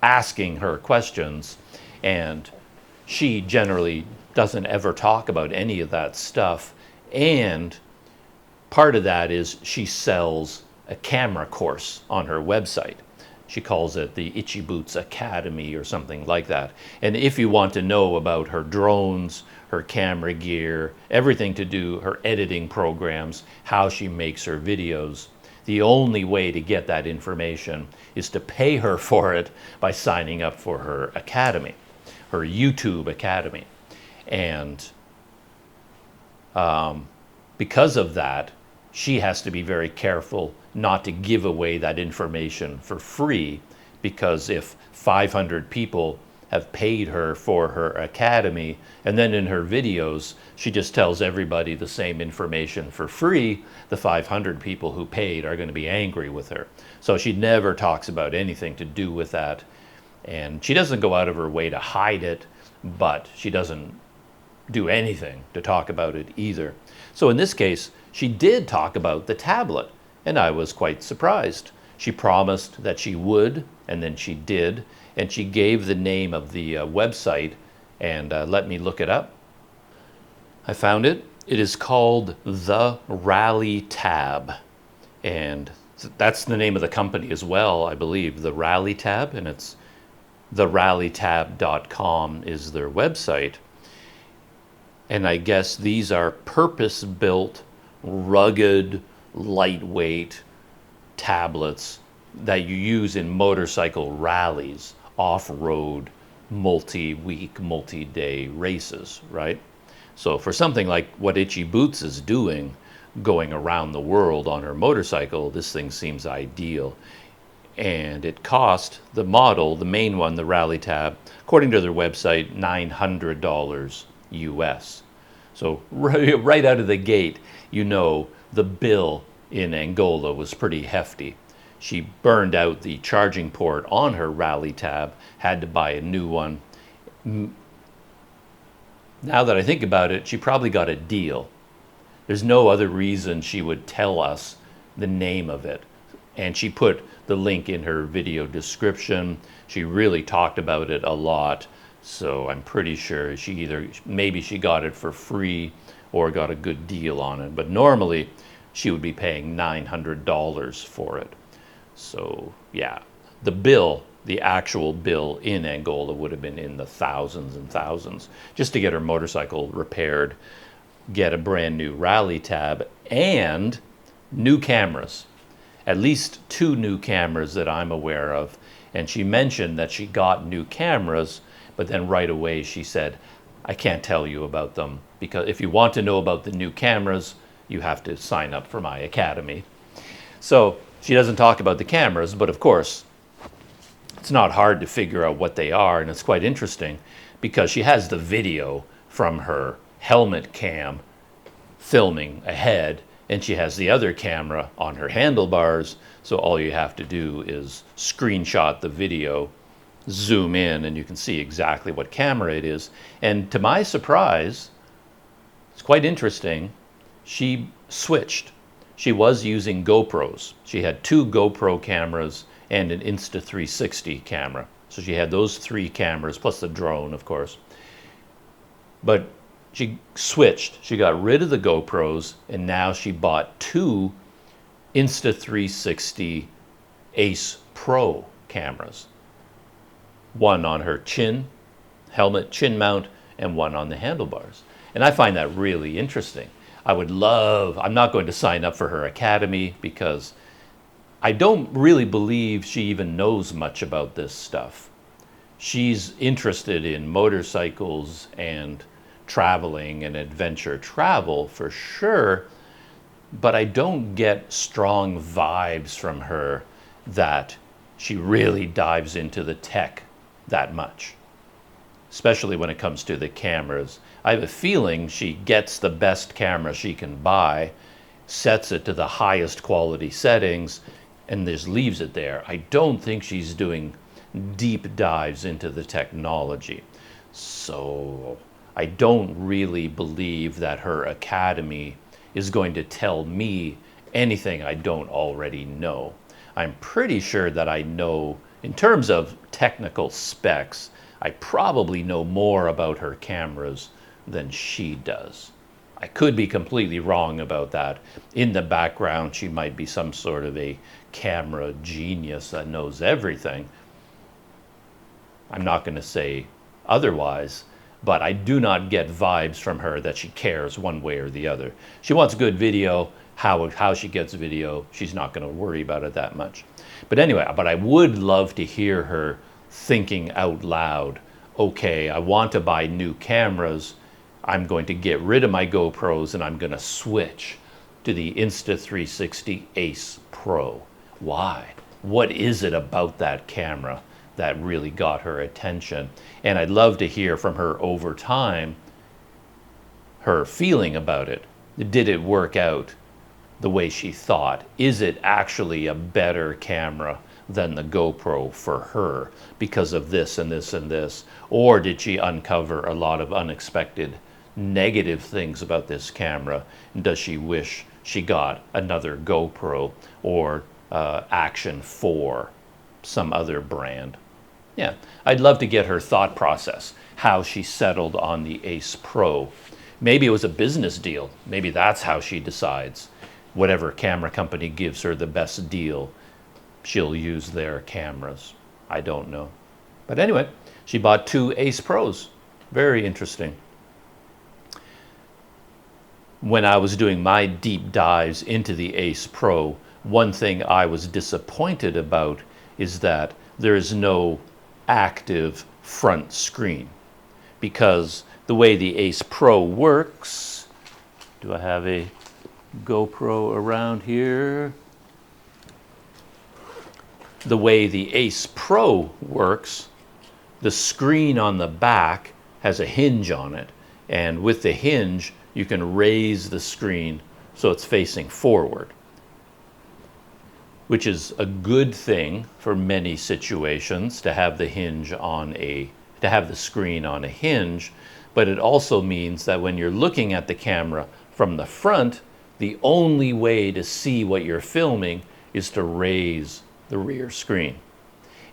A: Asking her questions. And she generally doesn't ever talk about any of that stuff. And part of that is she sells a camera course on her website. She calls it the Itchy Boots Academy or something like that. And if you want to know about her drones, her camera gear, everything to do, her editing programs, how she makes her videos, the only way to get that information is to pay her for it by signing up for her academy, her YouTube academy. And because of that, she has to be very careful not to give away that information for free, because if 500 people have paid her for her academy, and then in her videos, she just tells everybody the same information for free, the 500 people who paid are going to be angry with her. So she never talks about anything to do with that. And she doesn't go out of her way to hide it, but she doesn't do anything to talk about it either. So in this case, she did talk about the tablet, and I was quite surprised. She promised that she would, and then she did, and she gave the name of the website and let me look it up. I found it. It is called The Rally Tab, and that's the name of the company as well, I believe, The Rally Tab, and it's therallytab.com is their website. And I guess these are purpose-built, rugged, lightweight tablets that you use in motorcycle rallies, off-road, multi-week, multi-day races, right? So for something like what Itchy Boots is doing, going around the world on her motorcycle, this thing seems ideal. and it cost the model, the main one, the Rally Tab, according to their website, $900 US. So right out of the gate, you know the bill in Angola was pretty hefty. She burned out the charging port on her Rally Tab, had to buy a new one. Now that I think about it, she probably got a deal. There's no other reason she would tell us the name of it. And she put the link in her video description. She really talked about it a lot. So I'm pretty sure maybe she got it for free or got a good deal on it. But normally she would be paying $900 for it. So yeah, the actual bill in Angola would have been in the thousands and thousands just to get her motorcycle repaired, get a brand new Rally Tab, and new cameras. At least 2 new cameras that I'm aware of. And she mentioned that she got new cameras, but then right away she said, I can't tell you about them, because if you want to know about the new cameras, you have to sign up for my academy. So she doesn't talk about the cameras, but of course, it's not hard to figure out what they are, and it's quite interesting because she has the video from her helmet cam filming ahead, and she has the other camera on her handlebars, so all you have to do is screenshot the video, zoom in, and you can see exactly what camera it is. And to my surprise, it's quite interesting, she switched. She was using GoPros. She had 2 GoPro cameras and an Insta360 camera. So she had those 3 cameras, plus the drone, of course. But she switched. She got rid of the GoPros, and now she bought 2 Insta360 Ace Pro cameras. One on her helmet chin mount, and one on the handlebars. And I find that really interesting. I'm not going to sign up for her academy because I don't really believe she even knows much about this stuff. She's interested in motorcycles and traveling and adventure travel for sure, but I don't get strong vibes from her that she really dives into the tech that much, especially when it comes to the cameras. I have a feeling she gets the best camera she can buy, sets it to the highest quality settings, and just leaves it there. I don't think she's doing deep dives into the technology. So I don't really believe that her academy is going to tell me anything I don't already know. I'm pretty sure that I know, in terms of technical specs, I probably know more about her cameras than she does. I could be completely wrong about that. In the background, she might be some sort of a camera genius that knows everything. I'm not going to say otherwise, but I do not get vibes from her that she cares one way or the other. She wants good video. How she gets video, she's not going to worry about it that much. But anyway, but I would love to hear her thinking out loud, okay, I want to buy new cameras. I'm going to get rid of my GoPros and I'm going to switch to the Insta360 Ace Pro. Why? What is it about that camera that really got her attention? And I'd love to hear from her over time, her feeling about it. Did it work out the way she thought? Is it actually a better camera than the GoPro for her because of this and this and this? Or did she uncover a lot of unexpected negative things about this camera? And does she wish she got another GoPro or Action 4, some other brand? Yeah, I'd love to get her thought process, how she settled on the Ace Pro. Maybe it was a business deal. Maybe that's how she decides. Whatever camera company gives her the best deal, she'll use their cameras. I don't know. But anyway, she bought 2 Ace Pros. Very interesting. When I was doing my deep dives into the Ace Pro, one thing I was disappointed about is that there is no active front screen, because the way the Ace Pro works, do I have a GoPro around here? the way the Ace Pro works, the screen on the back has a hinge on it. And with the hinge, you can raise the screen so it's facing forward, which is a good thing for many situations to have the screen on a hinge. But it also means that when you're looking at the camera from the front, the only way to see what you're filming is to raise the rear screen.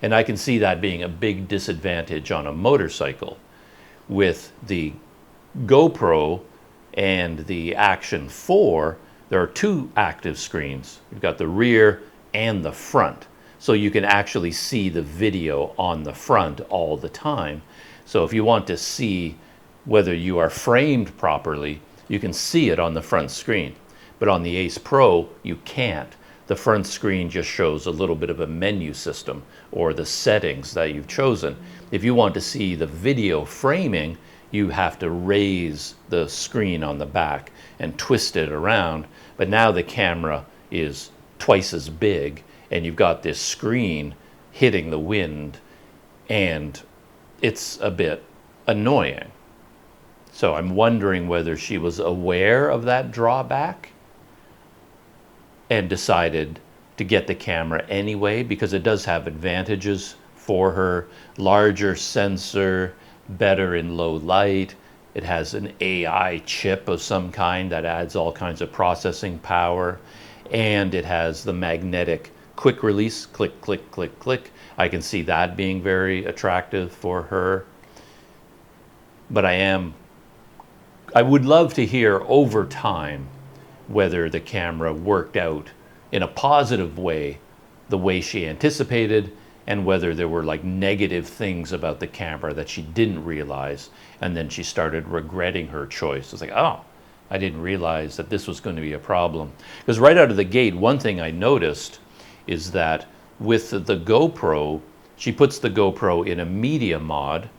A: And I can see that being a big disadvantage on a motorcycle. With the GoPro and the Action 4, there are two active screens. You've got the rear and the front. So you can actually see the video on the front all the time. So if you want to see whether you are framed properly, you can see it on the front screen. But on the Ace Pro, you can't. The front screen just shows a little bit of a menu system or the settings that you've chosen. If you want to see the video framing, you have to raise the screen on the back and twist it around. But now the camera is twice as big and you've got this screen hitting the wind, and it's a bit annoying. So I'm wondering whether she was aware of that drawback and decided to get the camera anyway, because it does have advantages for her. Larger sensor, better in low light. It has an AI chip of some kind that adds all kinds of processing power. And it has the magnetic quick release, click, click, click, click. I can see that being very attractive for her. But I would love to hear over time whether the camera worked out in a positive way, the way she anticipated, and whether there were like negative things about the camera that she didn't realize, and then she started regretting her choice. It's like, oh, I didn't realize that this was going to be a problem. Because right out of the gate, one thing I noticed is that with the GoPro, she puts the GoPro in a media mod,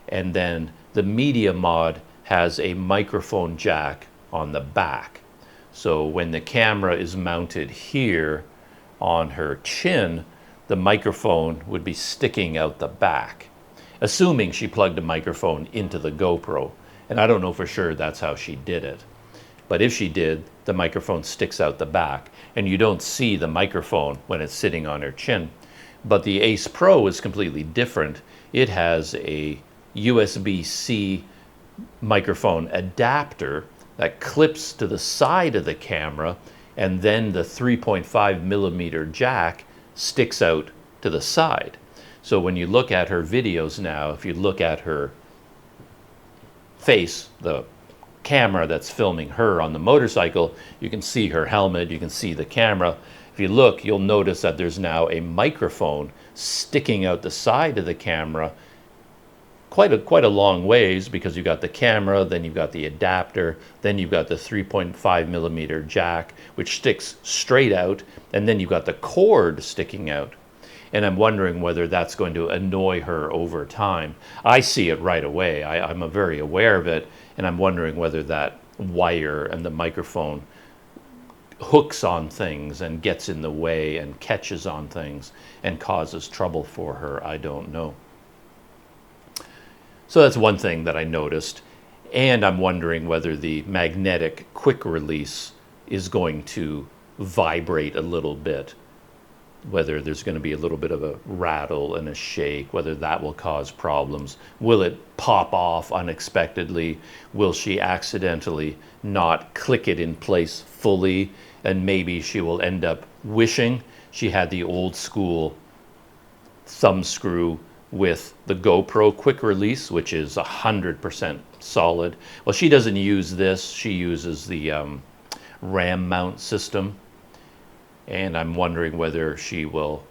A: and then the media mod has a microphone jack on the back. So when the camera is mounted here on her chin, the microphone would be sticking out the back, assuming she plugged a microphone into the GoPro. And I don't know for sure that's how she did it. But if she did, the microphone sticks out the back, and you don't see the microphone when it's sitting on her chin. But the Ace Pro is completely different. It has a USB-C microphone adapter that clips to the side of the camera, and then the 3.5 millimeter jack sticks out to the side. So when you look at her videos now, if you look at her face, the camera that's filming her on the motorcycle, you can see her helmet, you can see the camera. If you look, you'll notice that there's now a microphone sticking out the side of the camera quite a long ways, because you've got the camera, then you've got the adapter, then you've got the 3.5 millimeter jack, which sticks straight out, and then you've got the cord sticking out. And I'm wondering whether that's going to annoy her over time. I see it right away. I'm very aware of it, and I'm wondering whether that wire and the microphone hooks on things and gets in the way and catches on things and causes trouble for her. I don't know. So that's one thing that I noticed. And I'm wondering whether the magnetic quick release is going to vibrate a little bit, whether there's going to be a little bit of a rattle and a shake, whether that will cause problems. Will it pop off unexpectedly? Will she accidentally not click it in place fully, and maybe she will end up wishing she had the old school thumb screw with the GoPro quick release, which is 100% solid. Well, she doesn't use this. She uses the RAM mount system. And I'm wondering whether she will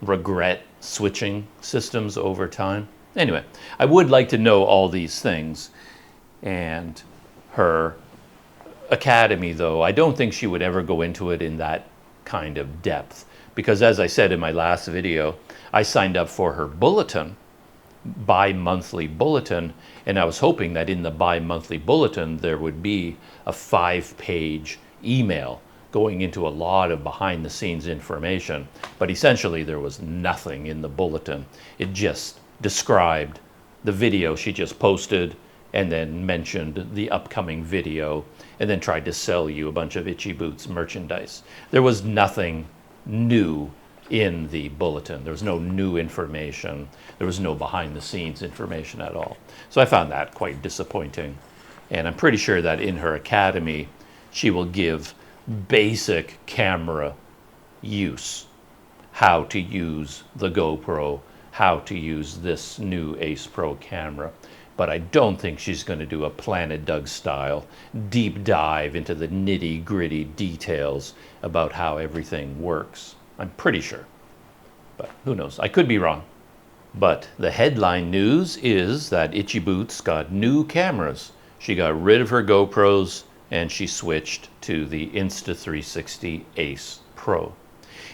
A: regret switching systems over time. Anyway, I would like to know all these things. And her academy, though, I don't think she would ever go into it in that kind of depth. Because as I said in my last video, I signed up for her bulletin, bi-monthly bulletin, and I was hoping that in the bi-monthly bulletin there would be a 5-page email going into a lot of behind the scenes information, but essentially there was nothing in the bulletin. It just described the video she just posted and then mentioned the upcoming video and then tried to sell you a bunch of Itchy Boots merchandise. There was nothing new in the bulletin. There was no new information. There was no behind the scenes information at all. So I found that quite disappointing. And I'm pretty sure that in her academy, she will give basic camera use, how to use the GoPro, how to use this new Ace Pro camera. But I don't think she's going to do a Planet Doug style deep dive into the nitty gritty details about how everything works. I'm pretty sure, but who knows? I could be wrong. But the headline news is that Itchy Boots got new cameras. She got rid of her GoPros and she switched to the Insta360 Ace Pro.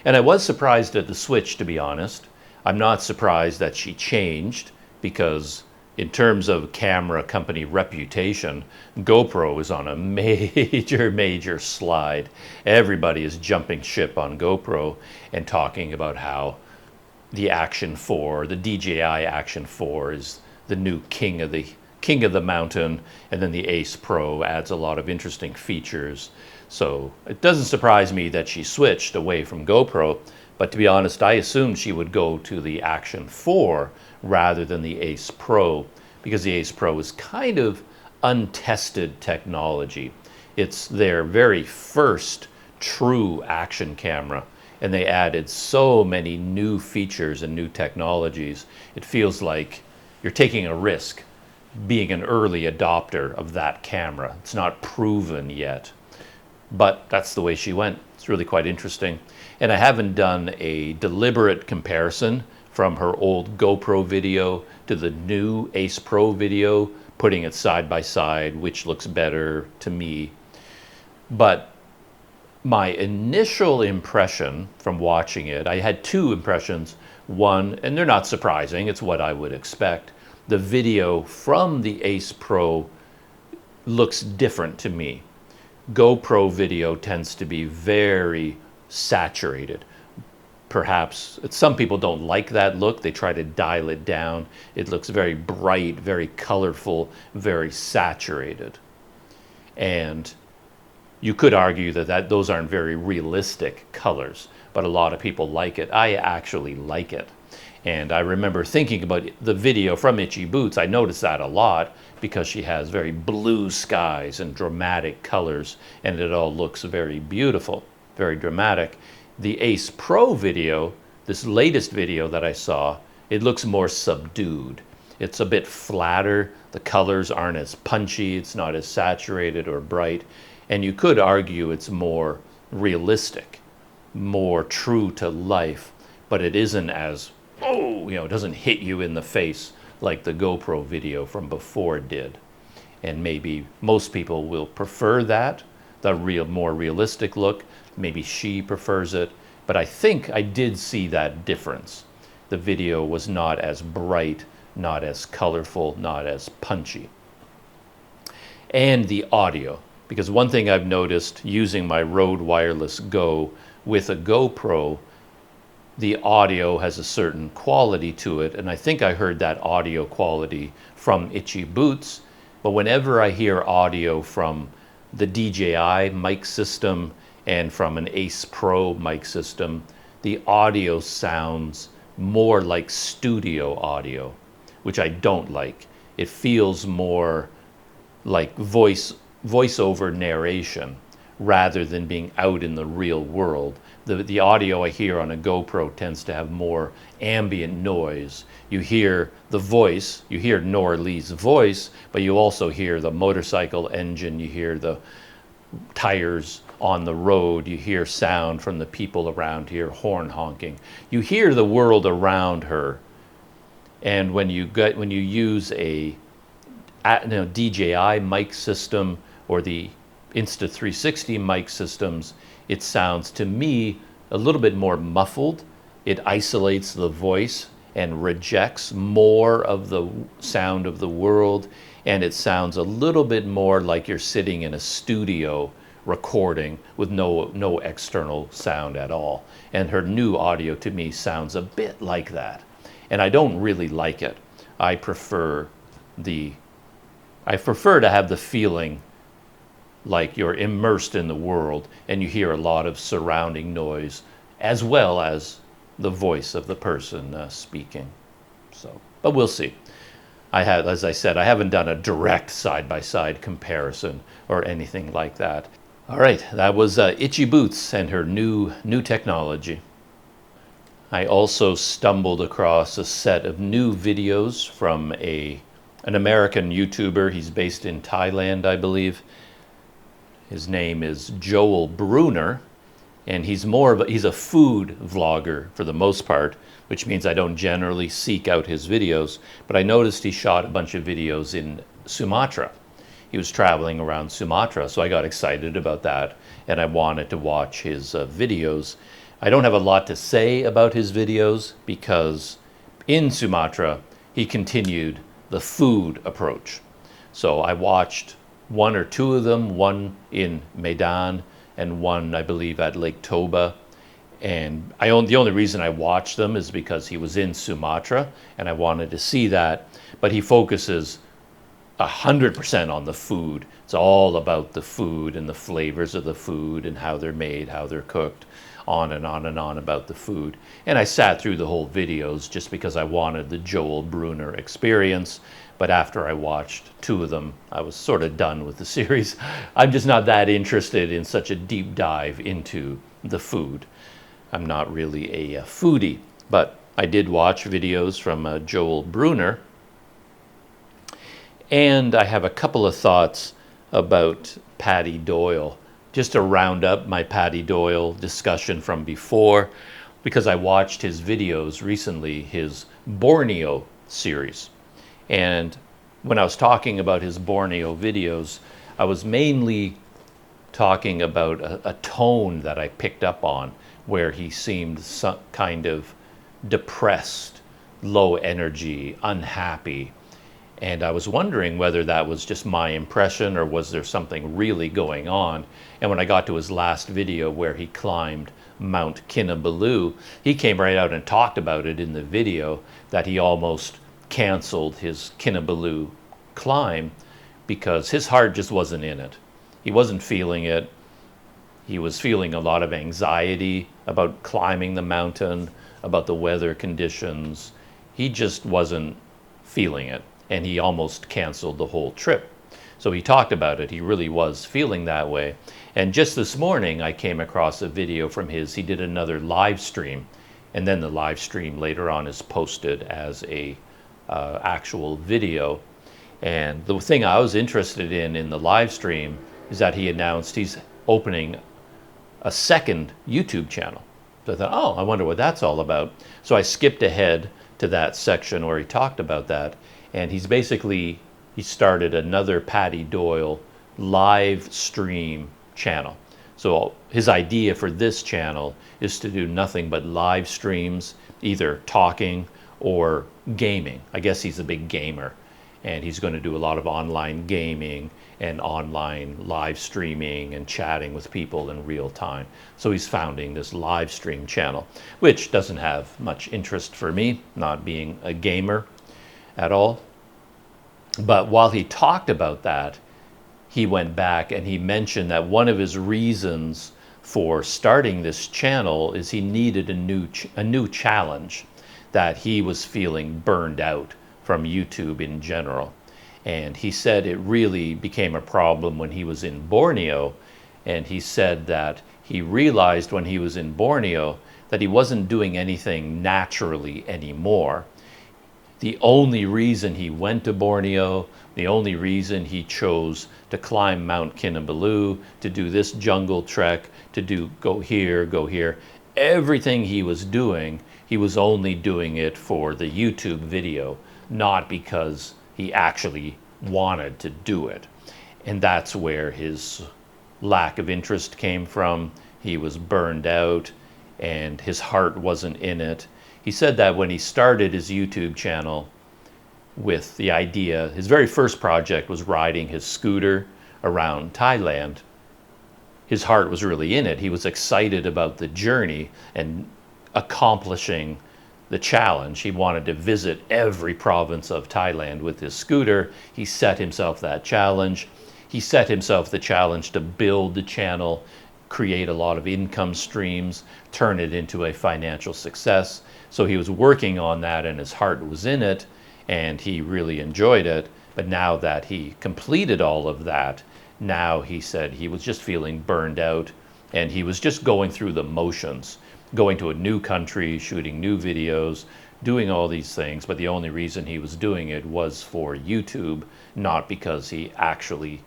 A: And I was surprised at the switch, to be honest. I'm not surprised that she changed because in terms of camera company reputation, GoPro is on a major slide. Everybody is jumping ship on GoPro and talking about how the Action 4, the DJI Action 4 is the new king of the mountain, and then the Ace Pro adds a lot of interesting features. So it doesn't surprise me that she switched away from GoPro, but to be honest, I assumed she would go to the Action 4 rather than the Ace Pro, because the Ace Pro is kind of untested technology. It's their very first true action camera, and they added so many new features and new technologies. It feels like you're taking a risk being an early adopter of that camera. It's not proven yet, but that's the way she went. It's really quite interesting. And I haven't done a deliberate comparison from her old GoPro video to the new Ace Pro video, putting it side by side, which looks better to me. But my initial impression from watching it, I had two impressions. One, and they're not surprising, it's what I would expect. The video from the Ace Pro looks different to me. GoPro video tends to be very saturated. Perhaps some people don't like that look. They try to dial it down. It looks very bright, very colorful, very saturated. And you could argue that those aren't very realistic colors, but a lot of people like it. I actually like it. And I remember thinking about the video from Itchy Boots. I noticed that a lot because she has very blue skies and dramatic colors, and it all looks very beautiful, very dramatic. The Ace Pro video, this latest video that I saw, it looks more subdued. It's a bit flatter. The colors aren't as punchy. It's not as saturated or bright. And you could argue it's more realistic, more true to life, but it isn't as, it doesn't hit you in the face like the GoPro video from before did. And maybe most people will prefer that, the more realistic look. Maybe she prefers it, but I think I did see that difference. The video was not as bright, not as colorful, not as punchy. And the audio, because one thing I've noticed using my Rode Wireless Go with a GoPro, the audio has a certain quality to it, and I think I heard that audio quality from Itchy Boots, but whenever I hear audio from the DJI mic system and from an Ace Pro mic system, the audio sounds more like studio audio, which I don't like. It feels more like voiceover narration rather than being out in the real world. The audio I hear on a GoPro tends to have more ambient noise. You hear the voice, you hear Nora Lee's voice, but you also hear the motorcycle engine, you hear the tires on the road, you hear sound from the people around here, horn honking. You hear the world around her. And when you use a DJI mic system or the Insta360 mic systems, it sounds to me a little bit more muffled. It isolates the voice and rejects more of the sound of the world, and it sounds a little bit more like you're sitting in a studio recording with no external sound at all. And her new audio to me sounds a bit like that. And I don't really like it. I prefer to have the feeling like you're immersed in the world and you hear a lot of surrounding noise as well as the voice of the person speaking. So, but we'll see. As I said, I haven't done a direct side-by-side comparison or anything like that. All right, that was Itchy Boots and her new technology. I also stumbled across a set of new videos from an American YouTuber. He's based in Thailand, I believe. His name is Joel Bruner, and he's a food vlogger for the most part, which means I don't generally seek out his videos, but I noticed he shot a bunch of videos in Sumatra. He was traveling around Sumatra, so I got excited about that, and I wanted to watch his videos. I don't have a lot to say about his videos because in Sumatra, he continued the food approach. So I watched one or two of them, one in Medan and one, I believe, at Lake Toba. And the only reason I watched them is because he was in Sumatra and I wanted to see that. But he focuses 100% on the food. It's all about the food and the flavors of the food and how they're made, how they're cooked, on and on and on about the food. And I sat through the whole videos just because I wanted the Joel Bruner experience. But after I watched two of them, I was sort of done with the series. I'm just not that interested in such a deep dive into the food. I'm not really a foodie, but I did watch videos from Joel Bruner. And I have a couple of thoughts about Paddy Doyle, just to round up my Paddy Doyle discussion from before, because I watched his videos recently, his Borneo series. And when I was talking about his Borneo videos, I was mainly talking about a tone that I picked up on, where he seemed some kind of depressed, low energy, unhappy. And I was wondering whether that was just my impression or was there something really going on. And when I got to his last video where he climbed Mount Kinabalu, he came right out and talked about it in the video that he almost canceled his Kinabalu climb because his heart just wasn't in it. He wasn't feeling it. He was feeling a lot of anxiety about climbing the mountain, about the weather conditions. He just wasn't feeling it, and he almost canceled the whole trip. So he talked about it. He really was feeling that way. And just this morning, I came across a video from his. He did another live stream, and then the live stream later on is posted as a actual video. And the thing I was interested in the live stream is that he announced he's opening a second YouTube channel. So I thought, oh, I wonder what that's all about. So I skipped ahead to that section where he talked about that. And he started another Paddy Doyle live stream channel. So his idea for this channel is to do nothing but live streams, either talking or gaming. I guess he's a big gamer, and he's going to do a lot of online gaming and online live streaming and chatting with people in real time. So he's founding this live stream channel, which doesn't have much interest for me, not being a gamer at all. But while he talked about that, he went back and he mentioned that one of his reasons for starting this channel is he needed a new challenge, that he was feeling burned out from YouTube in general. And he said it really became a problem when he was in Borneo. And he said that he realized when he was in Borneo that he wasn't doing anything naturally anymore. The only reason he went to Borneo, the only reason he chose to climb Mount Kinabalu, to do this jungle trek, to go here, everything he was doing, he was only doing it for the YouTube video, not because he actually wanted to do it. And that's where his lack of interest came from. He was burned out and his heart wasn't in it. He said that when he started his YouTube channel with the idea, his very first project was riding his scooter around Thailand. his heart was really in it. He was excited about the journey and accomplishing the challenge. He wanted to visit every province of Thailand with his scooter. He set himself that challenge. He set himself the challenge to build the channel, create a lot of income streams, turn it into a financial success. So he was working on that and his heart was in it and he really enjoyed it. But now that he completed all of that, now he said he was just feeling burned out and he was just going through the motions, going to a new country, shooting new videos, doing all these things. But the only reason he was doing it was for YouTube, not because he actually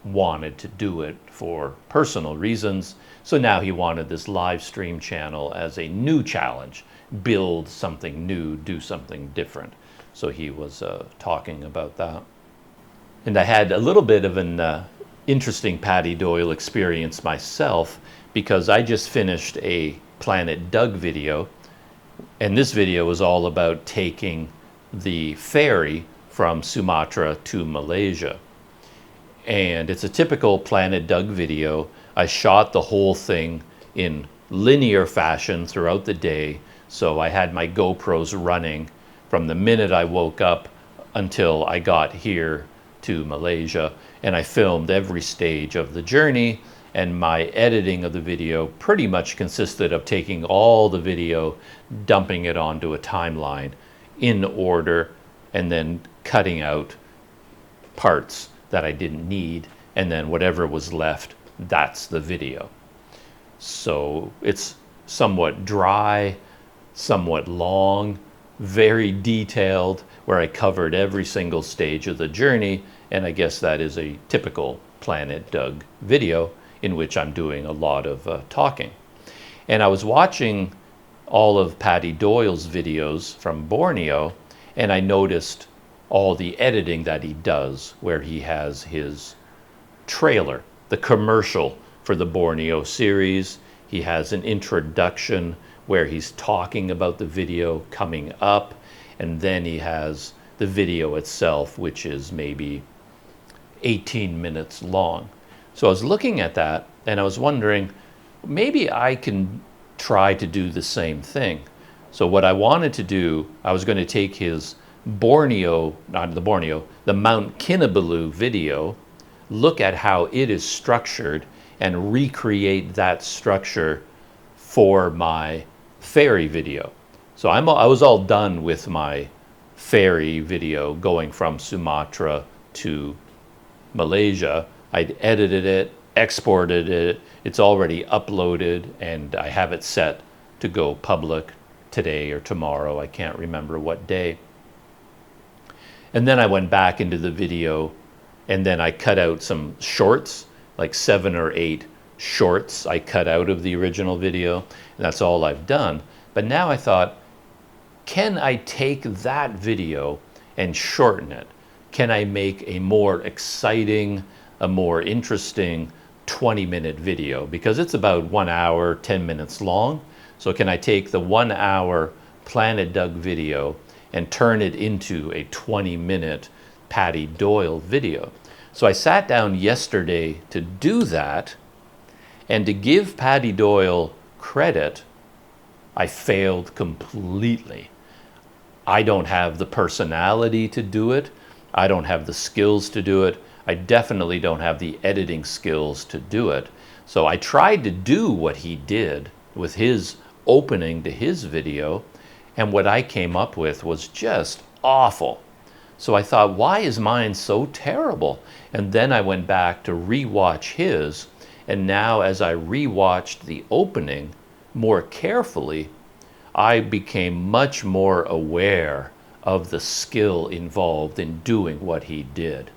A: wanted to do it for personal reasons. So now he wanted this live stream channel as a new challenge, build something new, do something different. So he was talking about that. And I had a little bit of an interesting Paddy Doyle experience myself, because I just finished a Planet Doug video, and this video was all about taking the ferry from Sumatra to Malaysia. And it's a typical Planet Doug video. I shot the whole thing in linear fashion throughout the day, so I had my GoPros running from the minute I woke up until I got here to Malaysia, and I filmed every stage of the journey. And my editing of the video pretty much consisted of taking all the video, dumping it onto a timeline in order, and then cutting out parts that I didn't need, and then whatever was left, that's the video. So it's somewhat dry, somewhat long, very detailed, where I covered every single stage of the journey, and I guess that is a typical Planet Doug video in which I'm doing a lot of talking. And I was watching all of Paddy Doyle's videos from Borneo, and I noticed all the editing that he does, where he has his trailer, the commercial for the Borneo series. He has an introduction where he's talking about the video coming up, and then he has the video itself, which is maybe 18 minutes long. So I was looking at that and I was wondering, maybe I can try to do the same thing. So what I wanted to do, I was going to take his Borneo, not the Borneo, the Mount Kinabalu video, look at how it is structured and recreate that structure for my ferry video. So I was all done with my ferry video going from Sumatra to Malaysia. I'd edited it, exported it, it's already uploaded, and I have it set to go public today or tomorrow. I can't remember what day. And then I went back into the video, and then I cut out some shorts, like 7 or 8 shorts I cut out of the original video, and that's all I've done. But now I thought, can I take that video and shorten it? Can I make a more exciting, a more interesting 20-minute video? Because it's about 1 hour, 10 minutes long. So can I take the 1 hour Planet Doug video and turn it into a 20-minute Paddy Doyle video? So I sat down yesterday to do that, and to give Paddy Doyle credit, I failed completely. I don't have the personality to do it. I don't have the skills to do it. I definitely don't have the editing skills to do it. So I tried to do what he did with his opening to his video, and what I came up with was just awful. So I thought, why is mine so terrible? And then I went back to rewatch his, and now as I rewatched the opening more carefully, I became much more aware of the skill involved in doing what he did.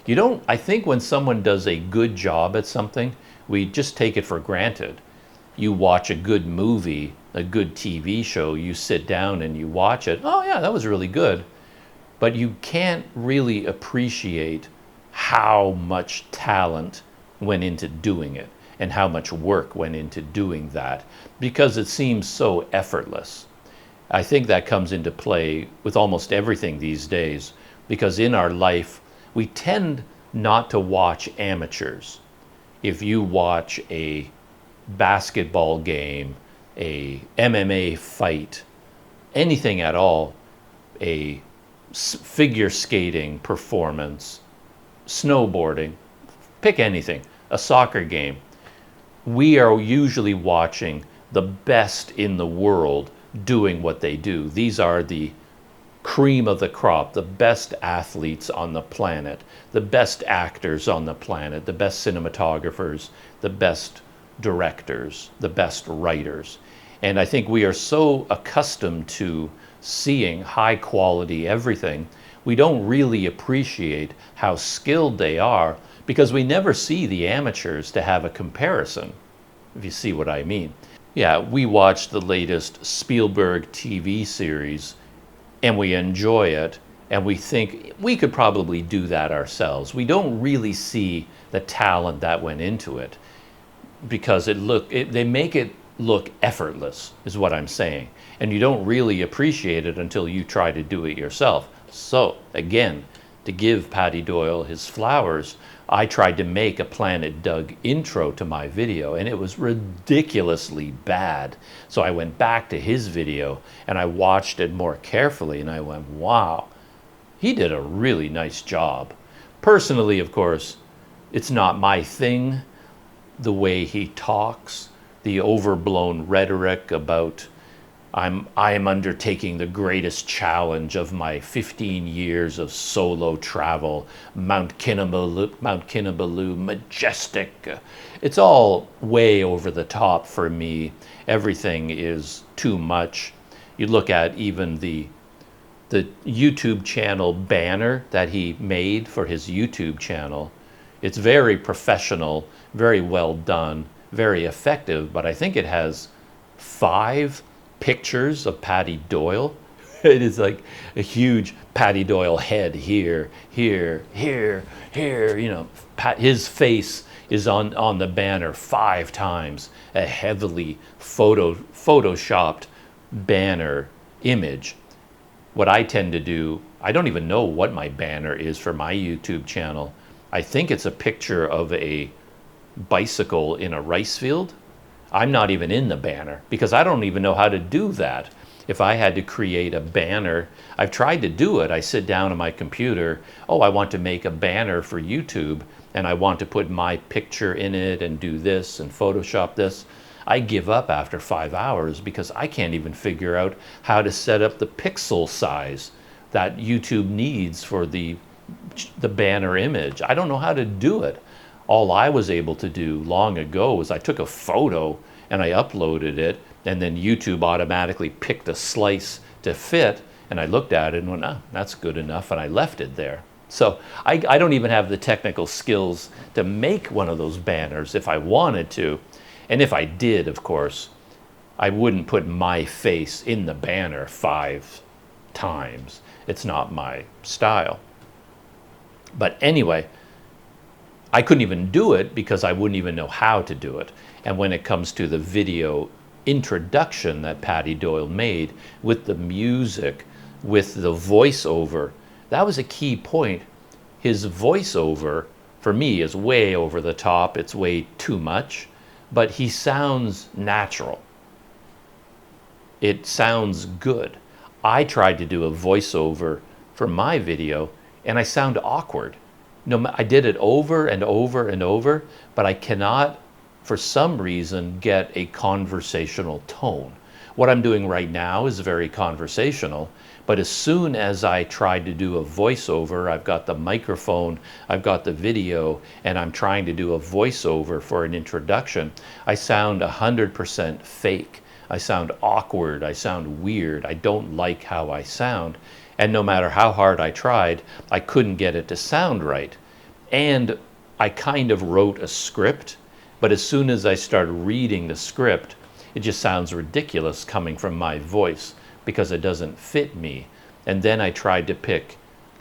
A: I think when someone does a good job at something, we just take it for granted. You watch a good movie, a good TV show, you sit down and you watch it. Oh yeah, that was really good. But you can't really appreciate how much talent went into doing it and how much work went into doing that, because it seems so effortless. I think that comes into play with almost everything these days, because in our life, we tend not to watch amateurs. if you watch a basketball game, a MMA fight, anything at all, a figure skating performance, snowboarding, pick anything, a soccer game, we are usually watching the best in the world doing what they do. These are the cream of the crop, the best athletes on the planet, the best actors on the planet, the best cinematographers, the best directors, the best writers. And I think we are so accustomed to seeing high quality everything, we don't really appreciate how skilled they are because we never see the amateurs to have a comparison, if you see what I mean. Yeah, we watched the latest Spielberg TV series and we enjoy it and we think we could probably do that ourselves. We don't really see the talent that went into it because they make it look effortless, is what I'm saying. And you don't really appreciate it until you try to do it yourself. So again, to give Paddy Doyle his flowers, I tried to make a Planet Doug intro to my video and it was ridiculously bad. So I went back to his video and I watched it more carefully and I went, wow, he did a really nice job. Personally, of course, it's not my thing, the way he talks, the overblown rhetoric about I am undertaking the greatest challenge of my 15 years of solo travel, Mount Kinabalu, majestic. It's all way over the top for me. Everything is too much. You look at even the YouTube channel banner that he made for his YouTube channel. It's very professional, very well done, very effective, but I think it has 5 pictures of Paddy Doyle. It is like a huge Paddy Doyle head here, here, here, here. You know, his face is on the banner 5 times. A heavily photoshopped banner image. What I tend to do, I don't even know what my banner is for my YouTube channel. I think it's a picture of a bicycle in a rice field. I'm not even in the banner because I don't even know how to do that. If I had to create a banner, I've tried to do it. I sit down on my computer, oh, I want to make a banner for YouTube and I want to put my picture in it and do this and Photoshop this. I give up after 5 hours because I can't even figure out how to set up the pixel size that YouTube needs for the banner image. I don't know how to do it. All I was able to do long ago was I took a photo and I uploaded it and then YouTube automatically picked a slice to fit and I looked at it and went, oh, that's good enough, and I left it there. So I don't even have the technical skills to make one of those banners if I wanted to. And if I did, of course, I wouldn't put my face in the banner 5 times. It's not my style. But anyway, I couldn't even do it because I wouldn't even know how to do it. And when it comes to the video introduction that Paddy Doyle made with the music, with the voiceover, that was a key point. His voiceover, for me, is way over the top. It's way too much, but he sounds natural. It sounds good. I tried to do a voiceover for my video and I sound awkward. No, I did it over and over and over, but I cannot, for some reason, get a conversational tone. What I'm doing right now is very conversational, but as soon as I tried to do a voiceover, I've got the microphone, I've got the video, and I'm trying to do a voiceover for an introduction, I sound 100% fake. I sound awkward, I sound weird, I don't like how I sound. And no matter how hard I tried, I couldn't get it to sound right. And I kind of wrote a script, but as soon as I started reading the script, it just sounds ridiculous coming from my voice because it doesn't fit me. And then I tried to pick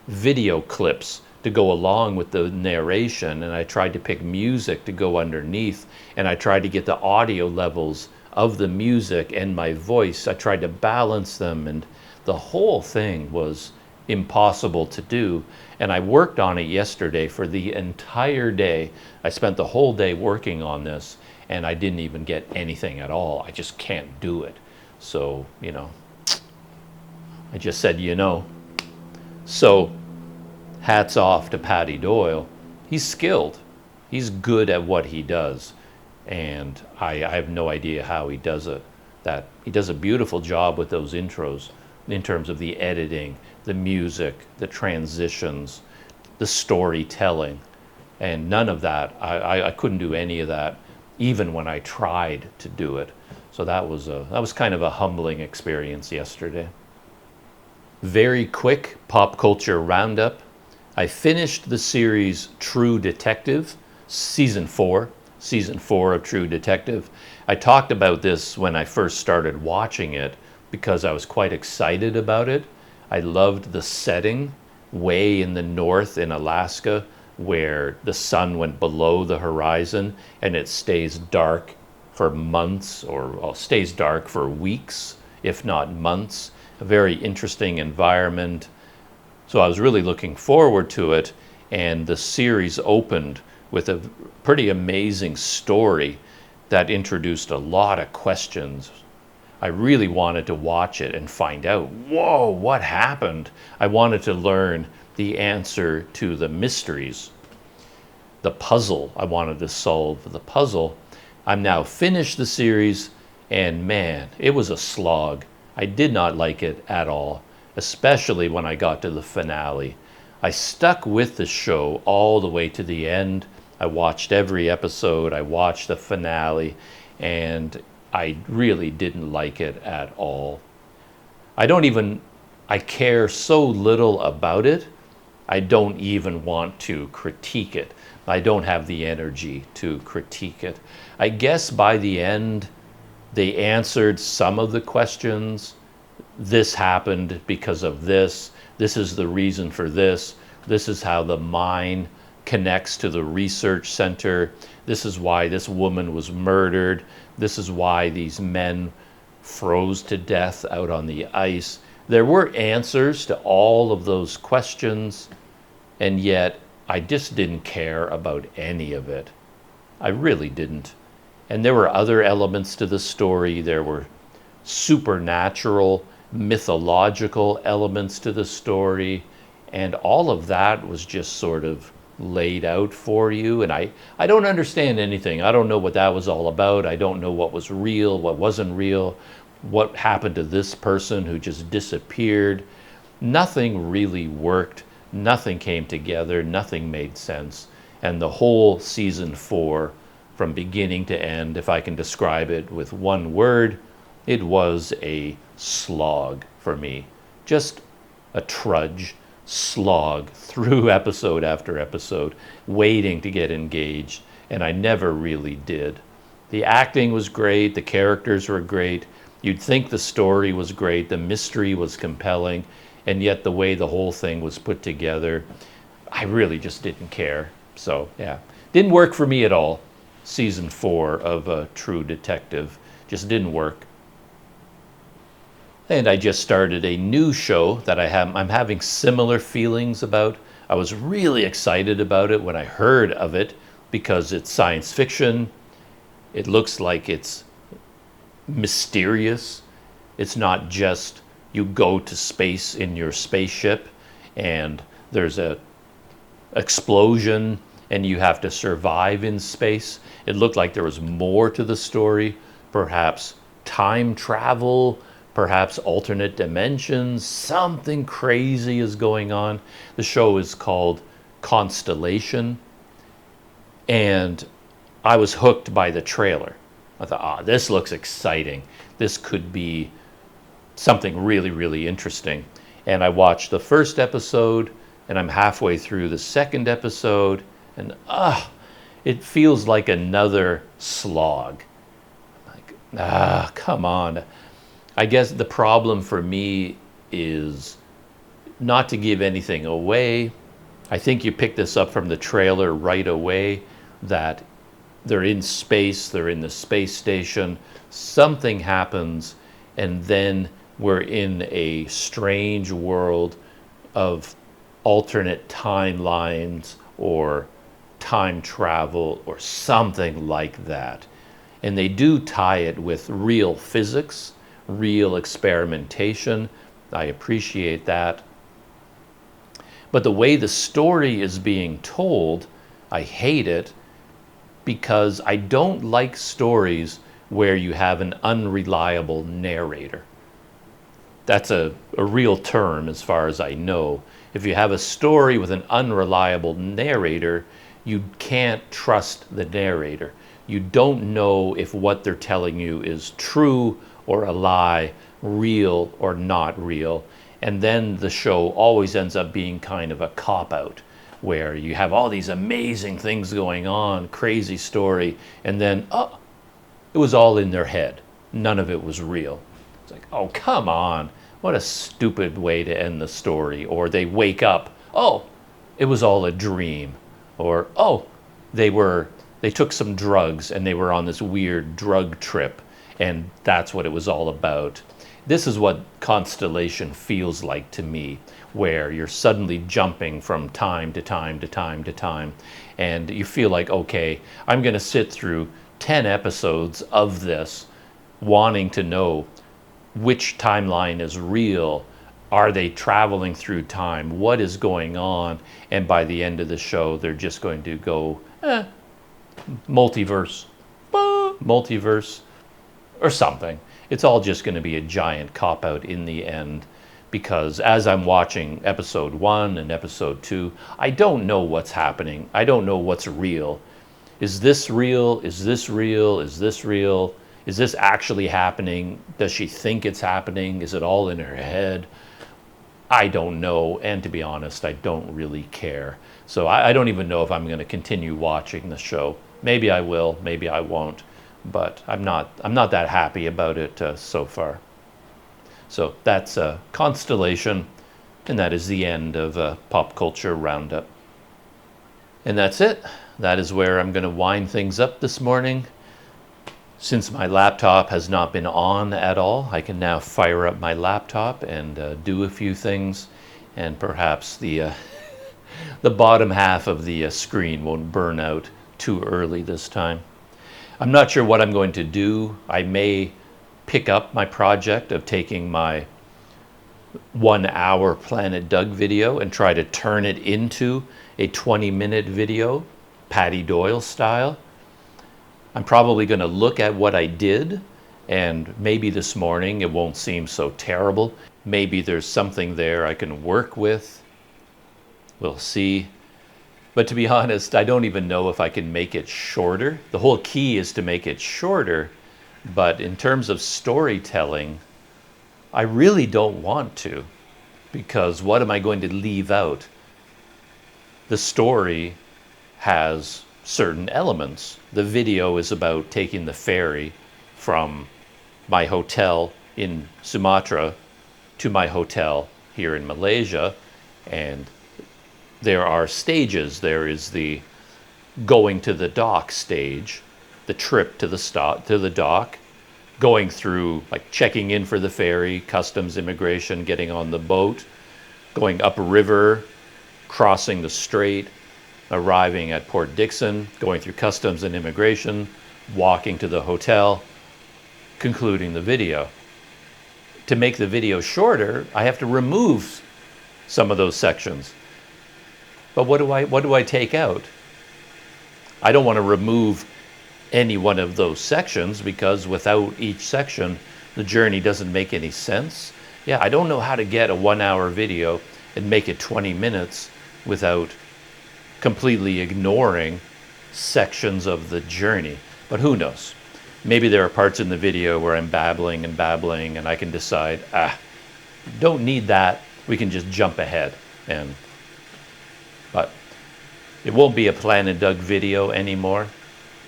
A: video clips to go along with the narration, and I tried to pick music to go underneath, and I tried to get the audio levels of the music and my voice. I tried to balance them, and the whole thing was impossible to do. And I worked on it yesterday for the entire day. I spent the whole day working on this, and I didn't even get anything at all. I just can't do it. So, you know, I just said, you know. So, hats off to Paddy Doyle. He's skilled. He's good at what he does. And I have no idea how he does it. That he does a beautiful job with those intros in terms of the editing, the music, the transitions, the storytelling. And none of that, I couldn't do any of that, even when I tried to do it. So that was kind of a humbling experience yesterday. Very quick pop culture roundup. I finished the series True Detective, season 4 of True Detective. I talked about this when I first started watching it because I was quite excited about it. I loved the setting way in the north in Alaska where the sun went below the horizon and it stays dark for months or stays dark for weeks, if not months. A very interesting environment. So I was really looking forward to it, and the series opened with a pretty amazing story that introduced a lot of questions. I really wanted to watch it and find out, whoa, what happened? I wanted to learn the answer to the mysteries. The puzzle, I wanted to solve the puzzle. I'm now finished the series, and man, it was a slog. I did not like it at all, especially when I got to the finale. I stuck with the show all the way to the end. I watched every episode, I watched the finale, and I really didn't like it at all. I care so little about it, I don't even want to critique it. I don't have the energy to critique it. I guess by the end, they answered some of the questions. This happened because of this. This is the reason for this. This is how the mine connects to the research center. This is why this woman was murdered. This is why these men froze to death out on the ice. There were answers to all of those questions, and yet I just didn't care about any of it. I really didn't. And there were other elements to the story. There were supernatural, mythological elements to the story, and all of that was just sort of laid out for you. And I don't understand anything. I don't know what that was all about. I don't know what was real, what wasn't real, what happened to this person who just disappeared. Nothing really worked. Nothing came together. Nothing made sense. And the whole season 4, from beginning to end, if I can describe it with one word, it was a slog for me. Just a trudge, slog through episode after episode, waiting to get engaged, and I never really did. The acting was great, the characters were great, you'd think the story was great, the mystery was compelling, and yet the way the whole thing was put together, I really just didn't care. So yeah, didn't work for me at all. Season 4 of True Detective just didn't work. And I just started a new show that I'm having similar feelings about. I was really excited about it when I heard of it because it's science fiction. It looks like it's mysterious. It's not just you go to space in your spaceship and there's a explosion and you have to survive in space. It looked like there was more to the story, perhaps time travel, perhaps alternate dimensions, something crazy is going on. The show is called Constellation, and I was hooked by the trailer. I thought, this looks exciting. This could be something really, really interesting. And I watched the first episode, and I'm halfway through the second episode, and it feels like another slog. Like, come on. I guess the problem for me is not to give anything away. I think you pick this up from the trailer right away, that they're in space, they're in the space station, something happens, and then we're in a strange world of alternate timelines or time travel or something like that. And they do tie it with real physics, real experimentation. I appreciate that. But the way the story is being told, I hate it, because I don't like stories where you have an unreliable narrator. That's a real term as far as I know. If you have a story with an unreliable narrator, you can't trust the narrator. You don't know if what they're telling you is true or a lie, real or not real. And then the show always ends up being kind of a cop-out, where you have all these amazing things going on, crazy story, and then, oh, it was all in their head. None of it was real. It's like, oh, come on. What a stupid way to end the story. Or they wake up, oh, it was all a dream. Or, oh, they took some drugs and they were on this weird drug trip, and that's what it was all about. This is what Constellation feels like to me, where you're suddenly jumping from time to time to time to time, and you feel like, okay, I'm going to sit through 10 episodes of this, wanting to know which timeline is real. Are they traveling through time? What is going on? And by the end of the show, they're just going to go, multiverse, multiverse, or something. It's all just going to be a giant cop-out in the end, because as I'm watching episode 1 and episode 2, I don't know what's happening. I don't know what's real. Is this real? Is this real? Is this real? Is this actually happening? Does she think it's happening? Is it all in her head? I don't know, and to be honest, I don't really care. So I don't even know if I'm going to continue watching the show. Maybe I will, maybe I won't, but I'm not that happy about it so far. So that's Constellation, and that is the end of Pop Culture Roundup. And that's it. That is where I'm going to wind things up this morning. Since my laptop has not been on at all, I can now fire up my laptop and do a few things, and perhaps the the bottom half of the screen won't burn out too early this time. I'm not sure what I'm going to do. I may pick up my project of taking my 1-hour Planet Doug video and try to turn it into a 20-minute video, Paddy Doyle style. I'm probably going to look at what I did, and maybe this morning it won't seem so terrible. Maybe there's something there I can work with. We'll see. But to be honest, I don't even know if I can make it shorter. The whole key is to make it shorter, but in terms of storytelling, I really don't want to, because what am I going to leave out? The story has certain elements. The video is about taking the ferry from my hotel in Sumatra to my hotel here in Malaysia, and there are stages. There is the going to the dock stage, the trip to the dock, going through, like, checking in for the ferry, customs, immigration, getting on the boat, going upriver, crossing the strait, arriving at Port Dickson, going through customs and immigration, walking to the hotel, concluding the video. To make the video shorter, I have to remove some of those sections. But what do I take out? I don't want to remove any one of those sections, because without each section, the journey doesn't make any sense. Yeah, I don't know how to get a 1-hour video and make it 20 minutes without completely ignoring sections of the journey. But who knows? Maybe there are parts in the video where I'm babbling and babbling, and I can decide, don't need that. We can just jump ahead. But it won't be a Planet Doug video anymore.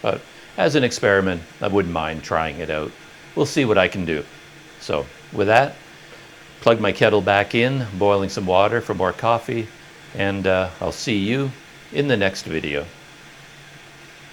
A: But as an experiment, I wouldn't mind trying it out. We'll see what I can do. So with that, plug my kettle back in, boiling some water for more coffee, and I'll see you in the next video.